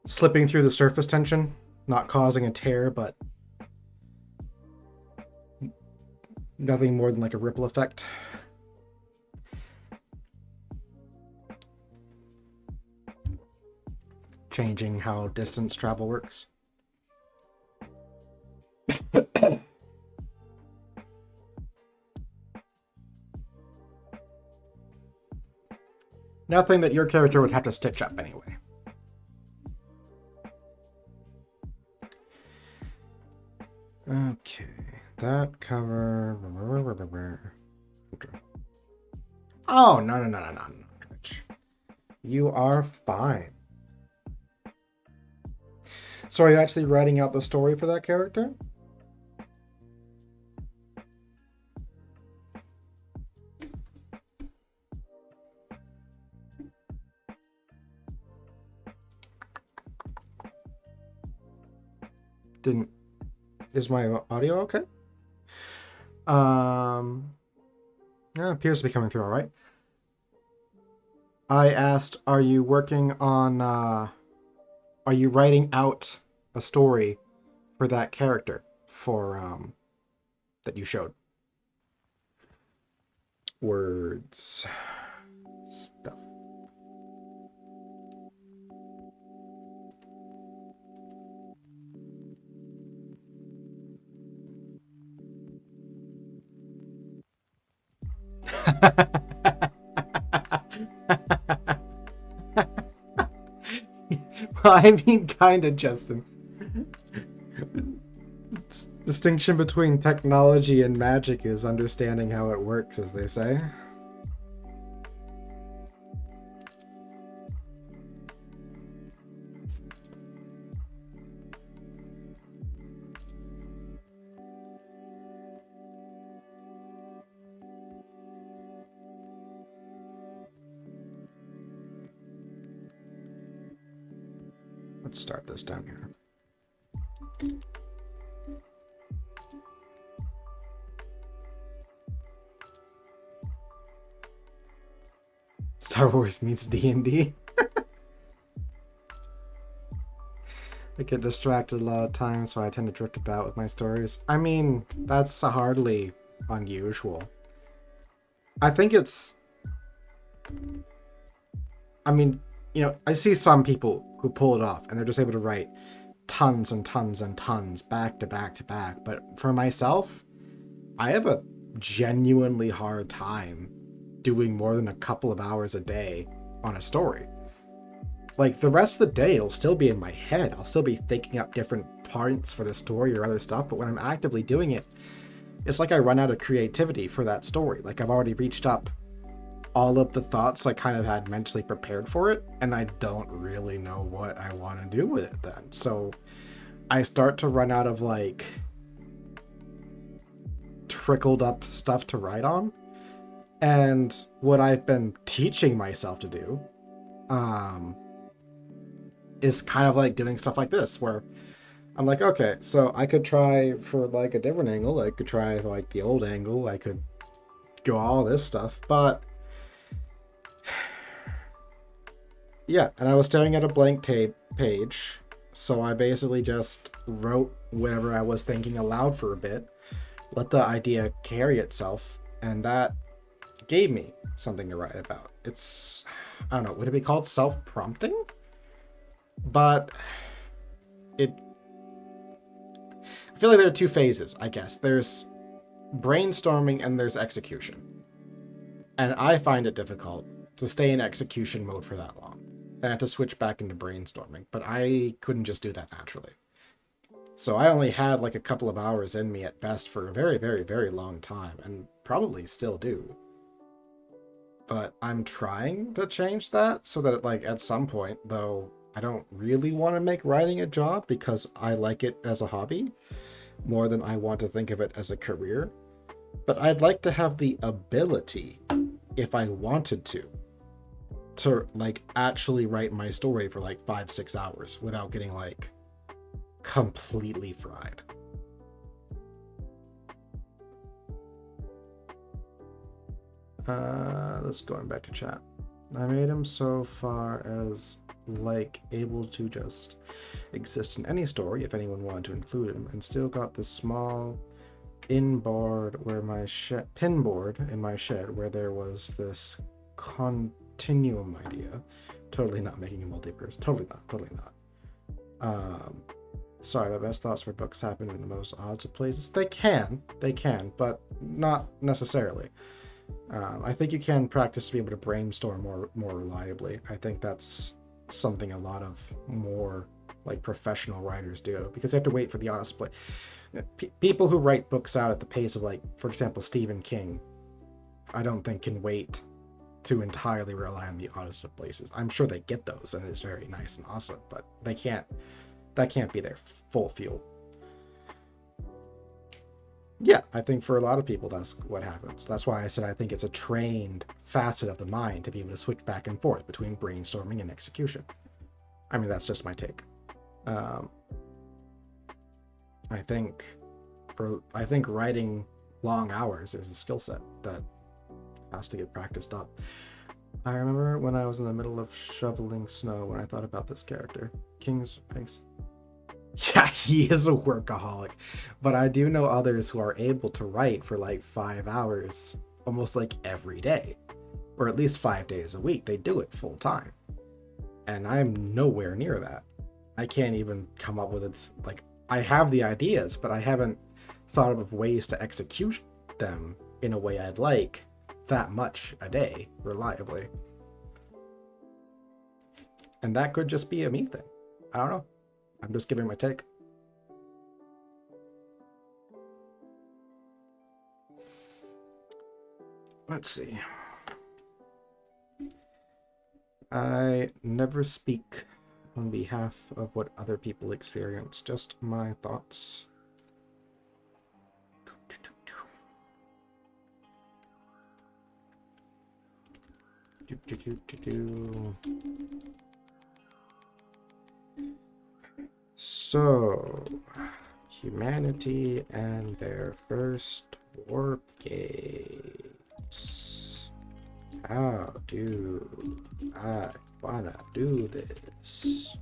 Speaker 1: slipping through the surface tension, not causing a tear, but nothing more than like a ripple effect. Changing how distance travel works. Nothing that your character would have to stitch up anyway. Okay, that cover. Oh, no. You are fine. So are you actually writing out the story for that character? Is my audio okay? Yeah, appears to be coming through all right. I asked, are you working on, are you writing out a story for that character for, that you showed? Words. Stuff. Well, I mean, kind of, Justin. Distinction between technology and magic is understanding how it works, as they say. Let's start this down here. Star Wars meets D&D. I get distracted a lot of times, so I tend to drift about with my stories. I mean, that's hardly unusual. I think it's, I mean, I see some people who pull it off and they're just able to write tons and tons and tons back to back to back. But for myself, I have a genuinely hard time doing more than a couple of hours a day on a story. Like, the rest of the day, it'll still be in my head. I'll still be thinking up different parts for the story or other stuff. But when I'm actively doing it, it's like I run out of creativity for that story. Like, I've already reached up all of the thoughts I kind of had mentally prepared for it, and I don't really know what I want to do with it then. So I start to run out of like trickled up stuff to write on. And what I've been teaching myself to do is kind of like doing stuff like this, where I'm like, okay, so I could try for like a different angle. I could try like the old angle. I could go all this stuff, but yeah, and I was staring at a blank tape page, so I basically just wrote whatever I was thinking aloud for a bit, let the idea carry itself, and that gave me something to write about. It's, I don't know, would it be called self-prompting? But it, I feel like there are two phases, I guess. There's brainstorming and there's execution. And I find it difficult to stay in execution mode for that long. Then I have to switch back into brainstorming, but I couldn't just do that naturally. So I only had like a couple of hours in me at best for a very, very, very long time, and probably still do. But I'm trying to change that so that like at some point, though, I don't really want to make writing a job because I like it as a hobby more than I want to think of it as a career. But I'd like to have the ability, if I wanted to like actually write my story for like 5-6 hours without getting like completely fried. Let's go back to chat. I made him so far as like able to just exist in any story if anyone wanted to include him, and still got this small pinboard in my shed where there was this continuum idea. Totally not making a multiverse. Totally not. Sorry, my best thoughts for books happen in the most odds of places. They can, but not necessarily. I think you can practice to be able to brainstorm more reliably. I think that's something a lot of more like professional writers do, because they have to wait for the odds to play. People who write books out at the pace of, like, for example, Stephen King, I don't think can wait to entirely rely on the oddest of places. I'm sure they get those, and it's very nice and awesome, but they can't. That can't be their full fuel. Yeah, I think for a lot of people that's what happens. That's why I said I think it's a trained facet of the mind to be able to switch back and forth between brainstorming and execution. I mean, that's just my take. I think writing long hours is a skill set that has to get practiced up. I remember when I was in the middle of shoveling snow when I thought about this character. Thanks. Yeah, he is a workaholic, but I do know others who are able to write for like 5 hours almost like every day, or at least 5 days a week. They do it full time, and I'm nowhere near that. I can't even come up with it. Like, I have the ideas, but I haven't thought of ways to execute them in a way I'd like that much a day reliably. And that could just be a me thing. I don't know. I'm just giving my take. Let's see. I never speak on behalf of what other people experience, just my thoughts. So, humanity and their first warp gates. How do I wanna do this?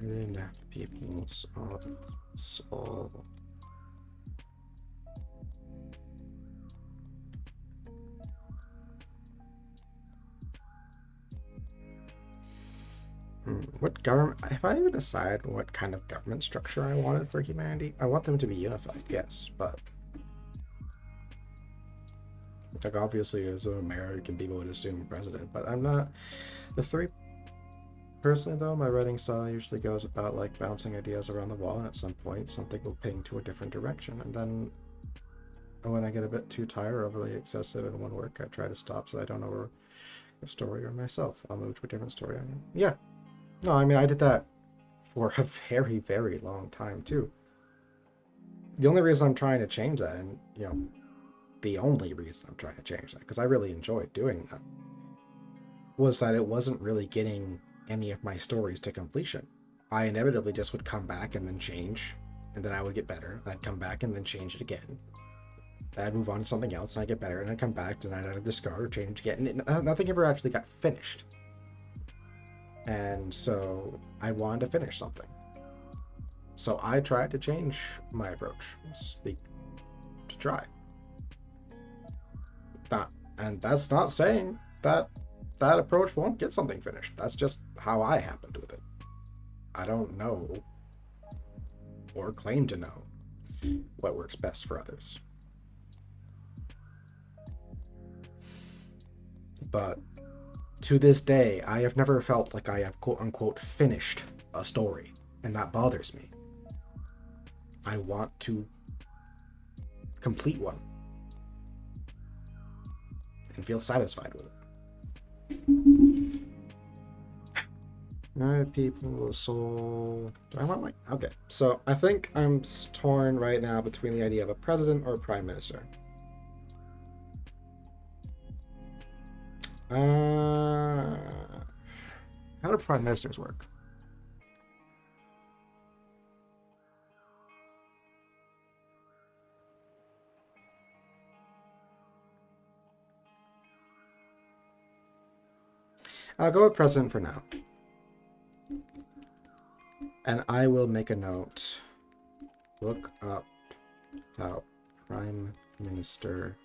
Speaker 1: And people's soul. What government? If I even decide what kind of government structure I wanted for humanity, I want them to be unified, yes, but like obviously as an American, people would assume president, but I'm not. The three personally though, my writing style usually goes about like bouncing ideas around the wall, and at some point something will ping to a different direction, and then when I get a bit too tired or overly excessive in one work, I try to stop so I don't over the story or myself. I'll move to a different story. Yeah. No, I mean, I did that for a very, very long time, too. The only reason I'm trying to change that, and, you know, the only reason I'm trying to change that, because I really enjoyed doing that, was that it wasn't really getting any of my stories to completion. I inevitably just would come back and then change, and then I would get better. I'd come back and then change it again. I'd move on to something else, and I'd get better, and I'd come back, and I'd either discard or change again. And nothing ever actually got finished. And so I wanted to finish something. So I tried to change my approach. To try. And that's not saying that that approach won't get something finished. That's just how I happened with it. I don't know or claim to know what works best for others. But to this day, I have never felt like I have quote-unquote finished a story, and that bothers me. I want to complete one and feel satisfied with it. My people's soul. Do I want like... Okay, so I think I'm torn right now between the idea of a president or a prime minister. How do prime ministers work? I'll go with president for now. And I will make a note. Look up how prime minister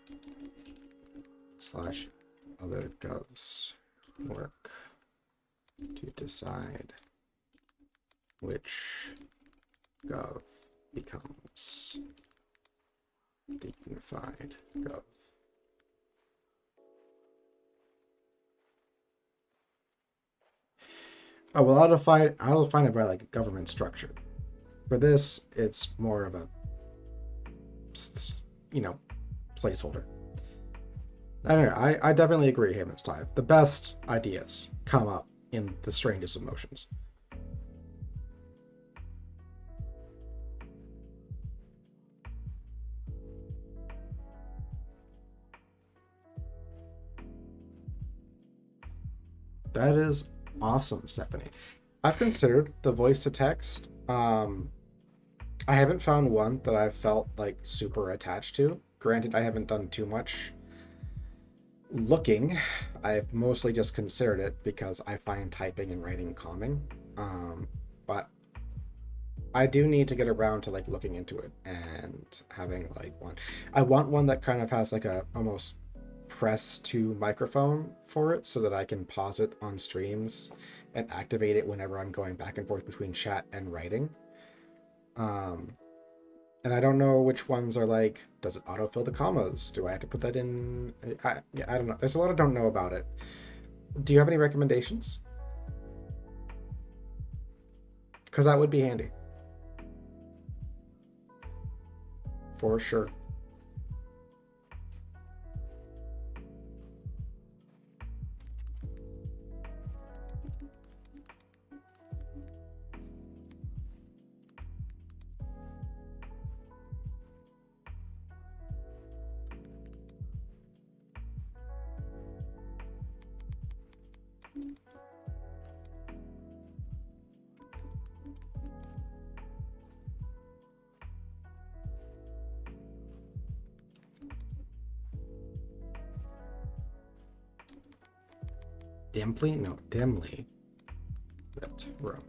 Speaker 1: / other govs work to decide which gov becomes the unified gov. Oh, well, I'll define it by like government structure. For this, it's more of a, you know, placeholder. I don't know. I definitely agree, Haven's Time. The best ideas come up in the strangest of motions. That is awesome, Stephanie. I've considered the voice to text. I haven't found one that I've felt like super attached to. Granted, I haven't done too much looking. I've mostly just considered it because I find typing and writing calming. But I do need to get around to like looking into it and having like one. I want one that kind of has like a almost press to microphone for it so that I can pause it on streams and activate it whenever I'm going back and forth between chat and writing. And I don't know which ones are like, does it autofill the commas? Do I have to put that in? I don't know. There's a lot I don't know about it. Do you have any recommendations? Because that would be handy. For sure. Dimly? No, dimly. That room.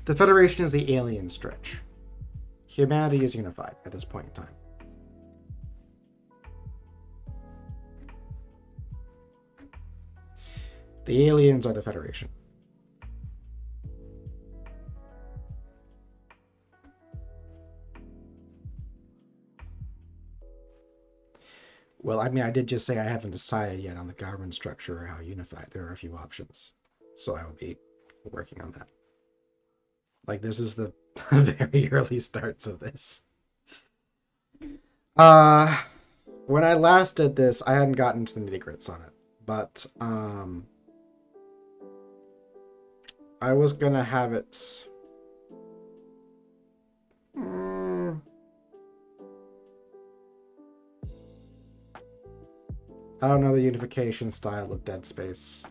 Speaker 1: The Federation is the alien stretch. Humanity is unified at this point in time. The aliens are the Federation. Well, I mean, I did just say I haven't decided yet on the government structure or how unified. There are a few options. So I will be working on that. Like, this is the very early starts of this. When I last did this, I hadn't gotten to the nitty-grits on it. But, I was gonna have it... I don't know the unification style of Dead Space.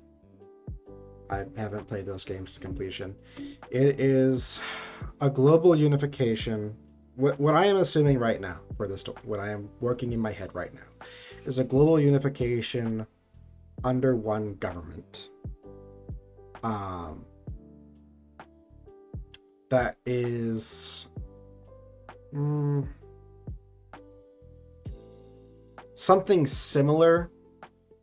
Speaker 1: I haven't played those games to completion. It is a global unification. What I am assuming right now for this story, what I am working in my head right now, is a global unification under one government. That is something similar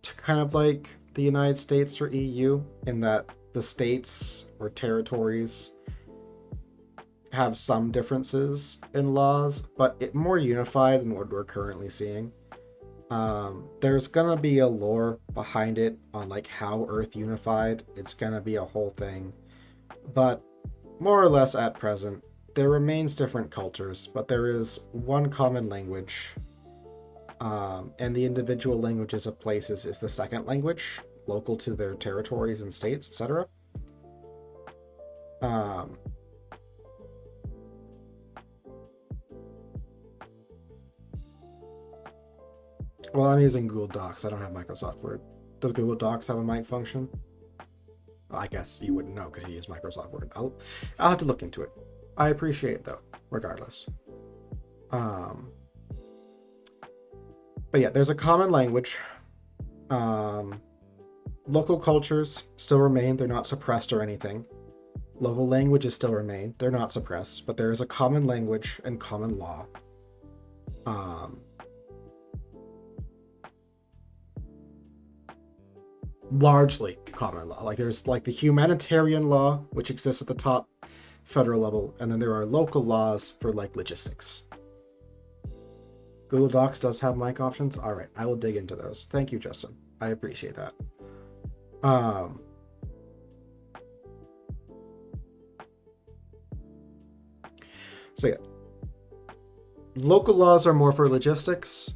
Speaker 1: to kind of like the United States or EU, in that the states or territories have some differences in laws, but it more unified than what we're currently seeing. There's gonna be a lore behind it on like how Earth unified. It's gonna be a whole thing, but more or less at present, there remains different cultures, but there is one common language. And the individual languages of places is the second language, local to their territories and states, etc. Well, I'm using Google Docs. I don't have Microsoft Word. Does Google Docs have a mic function? Well, I guess you wouldn't know because you use Microsoft Word. I'll have to look into it. I appreciate it though, regardless. But yeah, there's a common language. Local cultures still remain. They're not suppressed or anything. Local languages still remain. They're not suppressed, but there is a common language and common law. Largely common law. Like there's like the humanitarian law, which exists at the top federal level, and then there are local laws for like logistics. Google Docs does have mic options. All right, I will dig into those. Thank you, Justin. I appreciate that. So yeah, local laws are more for logistics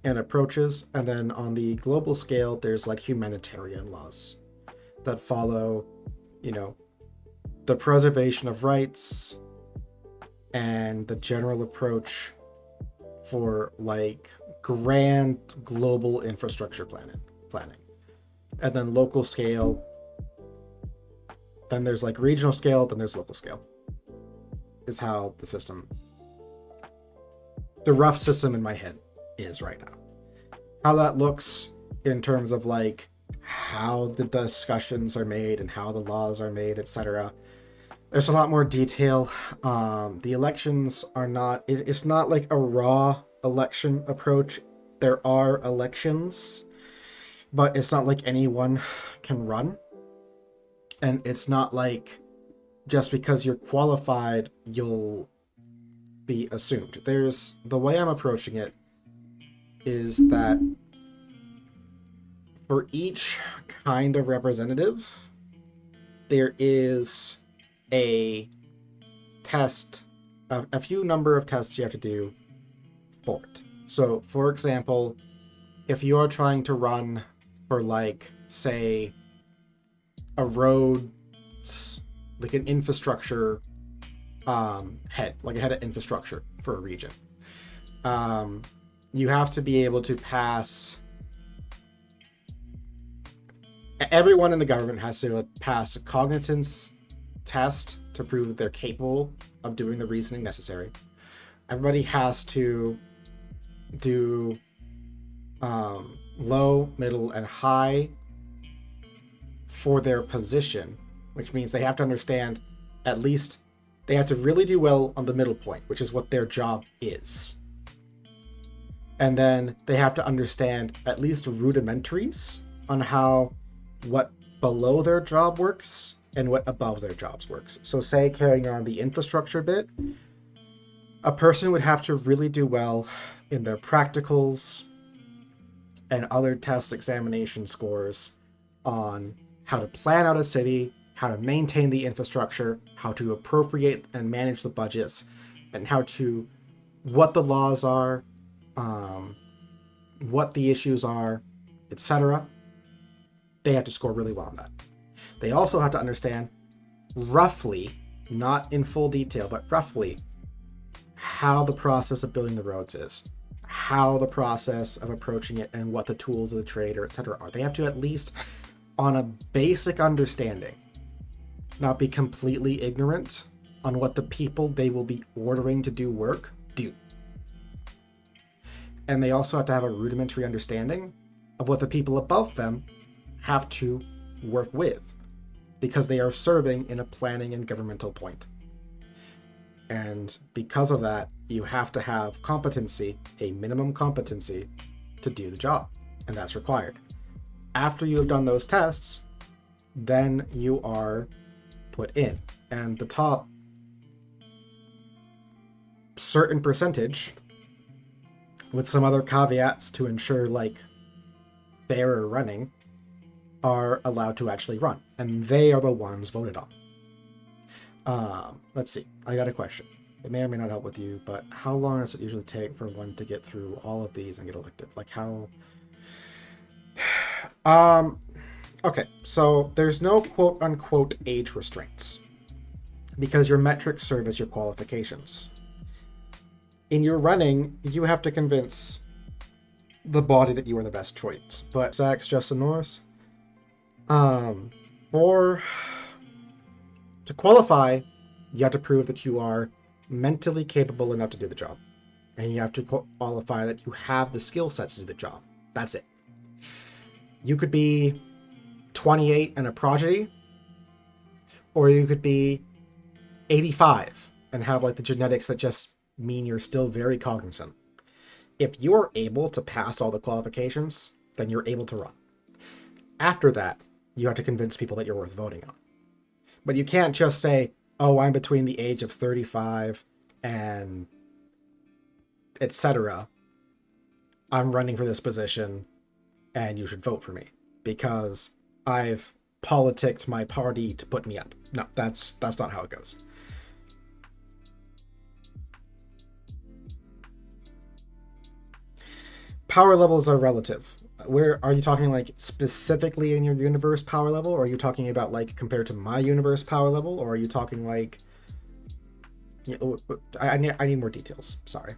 Speaker 1: and approaches, and then on the global scale, there's like humanitarian laws that follow, you know, the preservation of rights and the general approach for like grand global infrastructure planning. And then local scale, then there's like regional scale, then there's local scale, is how the rough system in my head is right now. How that looks in terms of like how the discussions are made and how the laws are made, etc. There's a lot more detail. The elections are not, it's not like a raw election approach. There are elections, but it's not like anyone can run. And it's not like just because you're qualified, you'll be assumed. There's, the way I'm approaching it is that for each kind of representative, there is a test a few number of tests you have to do for it. So, for example, if you are trying to run for, like, say, a road, like an infrastructure head, like a head of infrastructure for a region, you have to be able to pass. Everyone in the government has to pass a cognizance test to prove that they're capable of doing the reasoning necessary. Everybody has to do low, middle, and high for their position, which means they have to understand at least they have to really do well on the middle point, which is what their job is. And then they have to understand at least rudimentaries on what below their job works and what above their jobs works. So say carrying on the infrastructure bit, a person would have to really do well in their practicals and other test examination scores on how to plan out a city, how to maintain the infrastructure, how to appropriate and manage the budgets, and what the laws are, what the issues are, etc. They have to score really well on that. They also have to understand roughly, not in full detail, but roughly how the process of building the roads is, how the process of approaching it, and what the tools of the trade or etc. are. They have to at least, on a basic understanding, not be completely ignorant on what the people they will be ordering to do work do. And they also have to have a rudimentary understanding of what the people above them have to work with, because they are serving in a planning and governmental point. And because of that, you have to have competency, a minimum competency, to do the job, and that's required. After you have done those tests, then you are put in, and the top certain percentage, with some other caveats to ensure like fairer running, are allowed to actually run, and they are the ones voted on. Let's see, I got a question. It may or may not help with you, but how long does it usually take for one to get through all of these and get elected? Like how... Okay, so there's no quote-unquote age restraints, because your metrics serve as your qualifications. In your running, you have to convince the body that you are the best choice. But Sax, Justin Norris, to qualify, you have to prove that you are mentally capable enough to do the job, and you have to qualify that you have the skill sets to do the job. That's it. You could be 28 and a prodigy, or you could be 85 and have like the genetics that just mean you're still very cognizant. If you are able to pass all the qualifications, then you're able to run. After that, you have to convince people that you're worth voting on. But you can't just say, oh, I'm between the age of 35 and etc. I'm running for this position and you should vote for me because I've politicked my party to put me up. No, that's not how it goes. Power levels are relative. Where are you talking, like specifically in your universe power level, or are you talking about like compared to my universe power level, or are you talking like... I need more details. Sorry.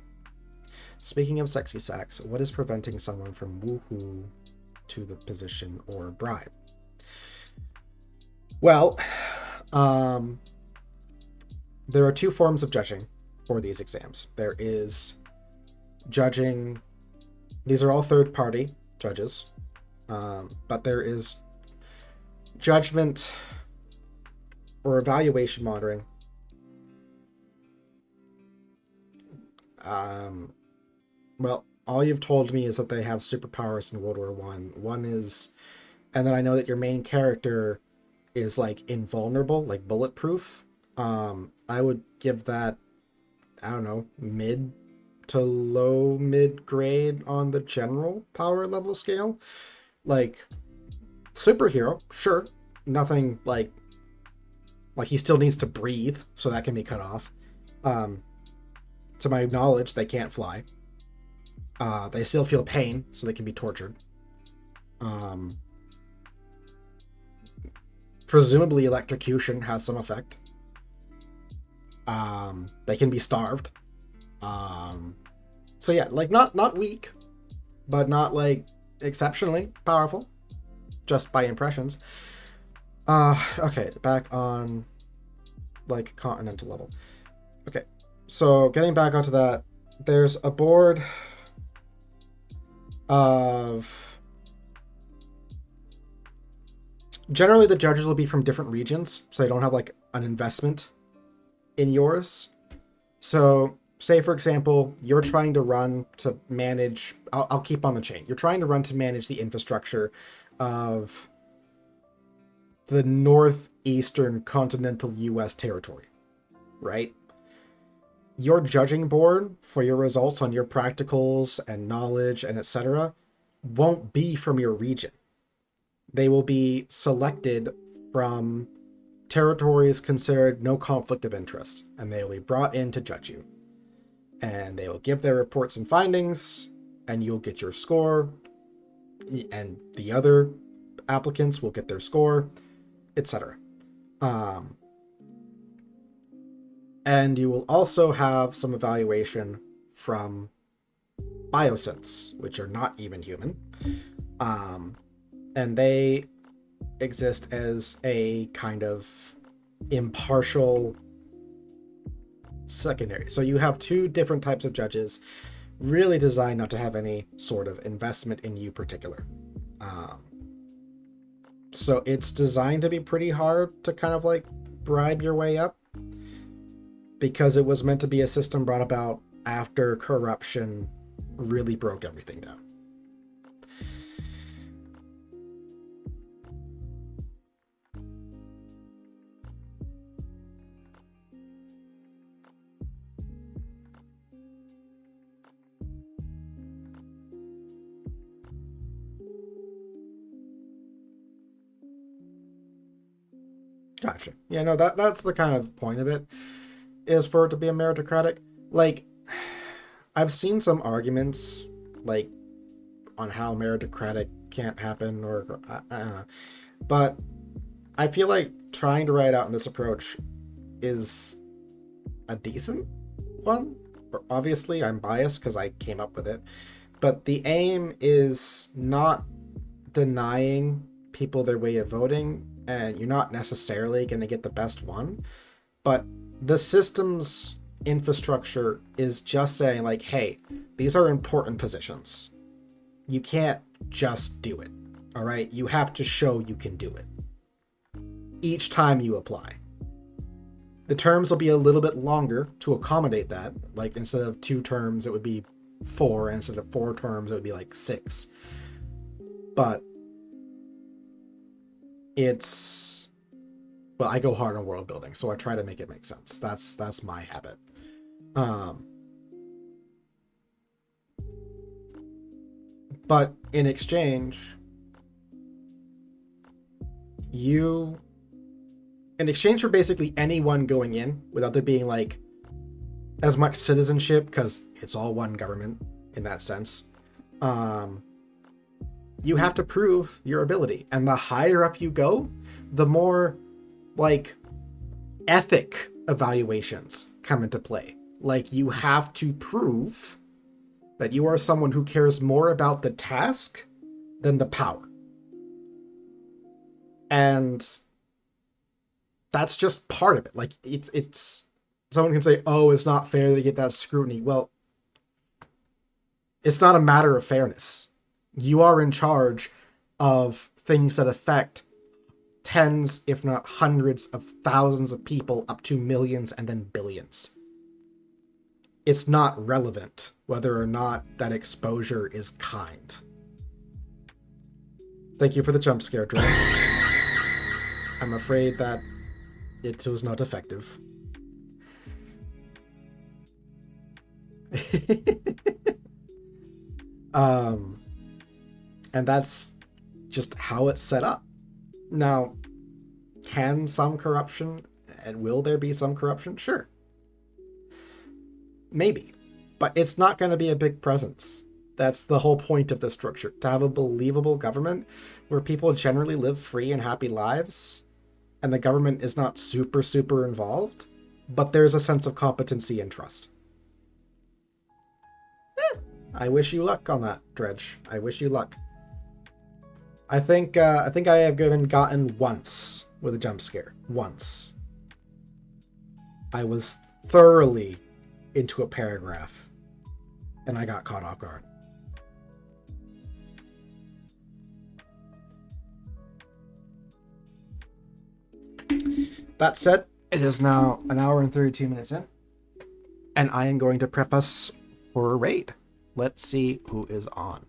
Speaker 1: Speaking of sexy sax, what is preventing someone from woohoo to the position or bribe? Well, there are two forms of judging for these exams. There is judging. These are all third-party judges, but there is judgment or evaluation monitoring. Well, all you've told me is that they have superpowers in World War One. One is, and then I know that your main character is like invulnerable, like bulletproof. I would give that, I don't know, mid to low mid grade on the general power level scale. Like superhero, sure, nothing like he still needs to breathe, so that can be cut off. To my knowledge, they can't fly. They still feel pain, so they can be tortured. Presumably electrocution has some effect. They can be starved. So yeah, like not weak, but not like exceptionally powerful, just by impressions. Okay, back on like continental level. Okay, so getting back onto that, there's a board of... Generally, the judges will be from different regions, so they don't have like an investment in yours. So, say for example, you're trying to run to manage... I'll keep on the chain. You're trying to run to manage the infrastructure of the northeastern continental U.S. territory, right? Your judging board for your results on your practicals and knowledge and etc. won't be from your region. They will be selected from territories considered no conflict of interest, and they will be brought in to judge you. And they will give their reports and findings, and you'll get your score, and the other applicants will get their score, etc. And you will also have some evaluation from biosynths, which are not even human. And they exist as a kind of impartial secondary. So you have two different types of judges, really designed not to have any sort of investment in you particular. So it's designed to be pretty hard to kind of like bribe your way up, because it was meant to be a system brought about after corruption really broke everything down. Gotcha. Yeah, no, that's the kind of point of it, is for it to be a meritocratic. Like, I've seen some arguments, like, on how meritocratic can't happen, or I don't know. But I feel like trying to write out in this approach is a decent one. Obviously, I'm biased because I came up with it. But the aim is not denying people their way of voting, and you're not necessarily going to get the best one. But the system's infrastructure is just saying, like, hey, these are important positions. You can't just do it, all right? You have to show you can do it each time you apply. The terms will be a little bit longer to accommodate that. Like, instead of 2 terms, it would be 4. Instead of 4 terms, it would be like 6. But it's... Well, I go hard on world building, so I try to make it make sense. That's my habit. But in exchange, in exchange for basically anyone going in, without there being like as much citizenship, because it's all one government in that sense, you have to prove your ability. And the higher up you go, the more like ethic evaluations come into play. Like, you have to prove that you are someone who cares more about the task than the power. And that's just part of it. Like, it's someone can say, oh, it's not fair to get that scrutiny. Well, it's not a matter of fairness. You are in charge of things that affect tens, if not hundreds of thousands of people, up to millions and then billions. It's not relevant whether or not that exposure is kind. Thank you for the jump scare, Drew. I'm afraid that it was not effective. And that's just how it's set up. Now, can some corruption, and will there be some corruption? Sure. Maybe. But it's not going to be a big presence. That's the whole point of this structure. To have a believable government where people generally live free and happy lives, and the government is not super, super involved, but there's a sense of competency and trust. I wish you luck on that, Dredge. I wish you luck. I think I have gotten once with a jump scare. Once. I was thoroughly into a paragraph, and I got caught off guard. That said, it is now an hour and 32 minutes in, and I am going to prep us for a raid. Let's see who is on.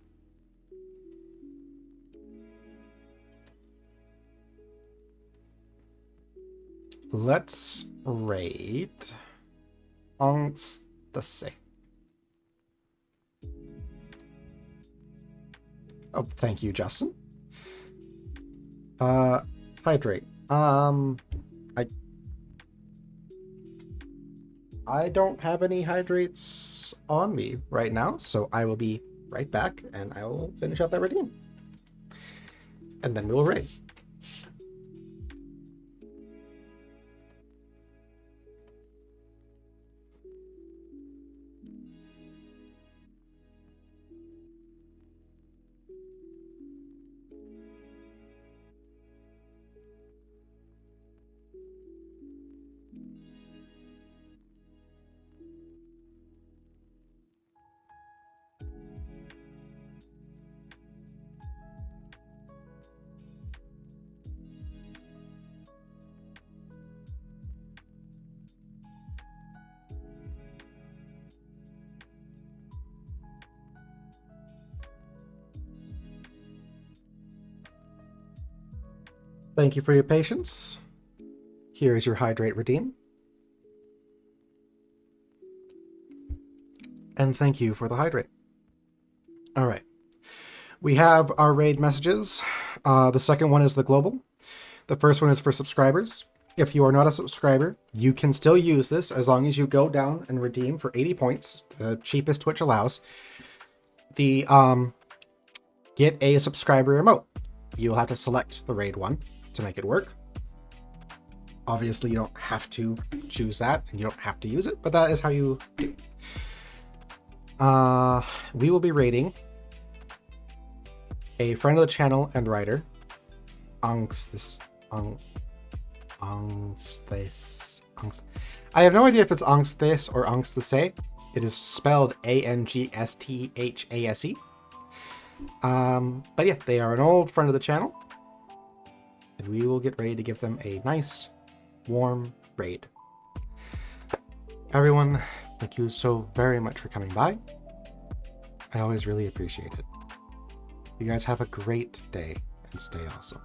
Speaker 1: Let's raid Angstase. Oh, thank you, Justin. Hydrate. I don't have any hydrates on me right now, so I will be right back and I will finish up that redeem. And then we will raid. Thank you for your patience. Here is your hydrate redeem. And thank you for the hydrate. All right. We have our raid messages. The second one is the global. The first one is for subscribers. If you are not a subscriber, you can still use this as long as you go down and redeem for 80 points, the cheapest Twitch allows. The get a subscriber emote. You'll have to select the raid one to make it work. Obviously, you don't have to choose that, and you don't have to use it, but that is how you do. We will be raiding a friend of the channel and writer, Angstase. I have no idea if it's Angstase or Angstase. It is spelled Angsthase. But yeah, they are an old friend of the channel, and we will get ready to give them a nice, warm raid. Everyone, thank you so very much for coming by. I always really appreciate it. You guys have a great day and stay awesome.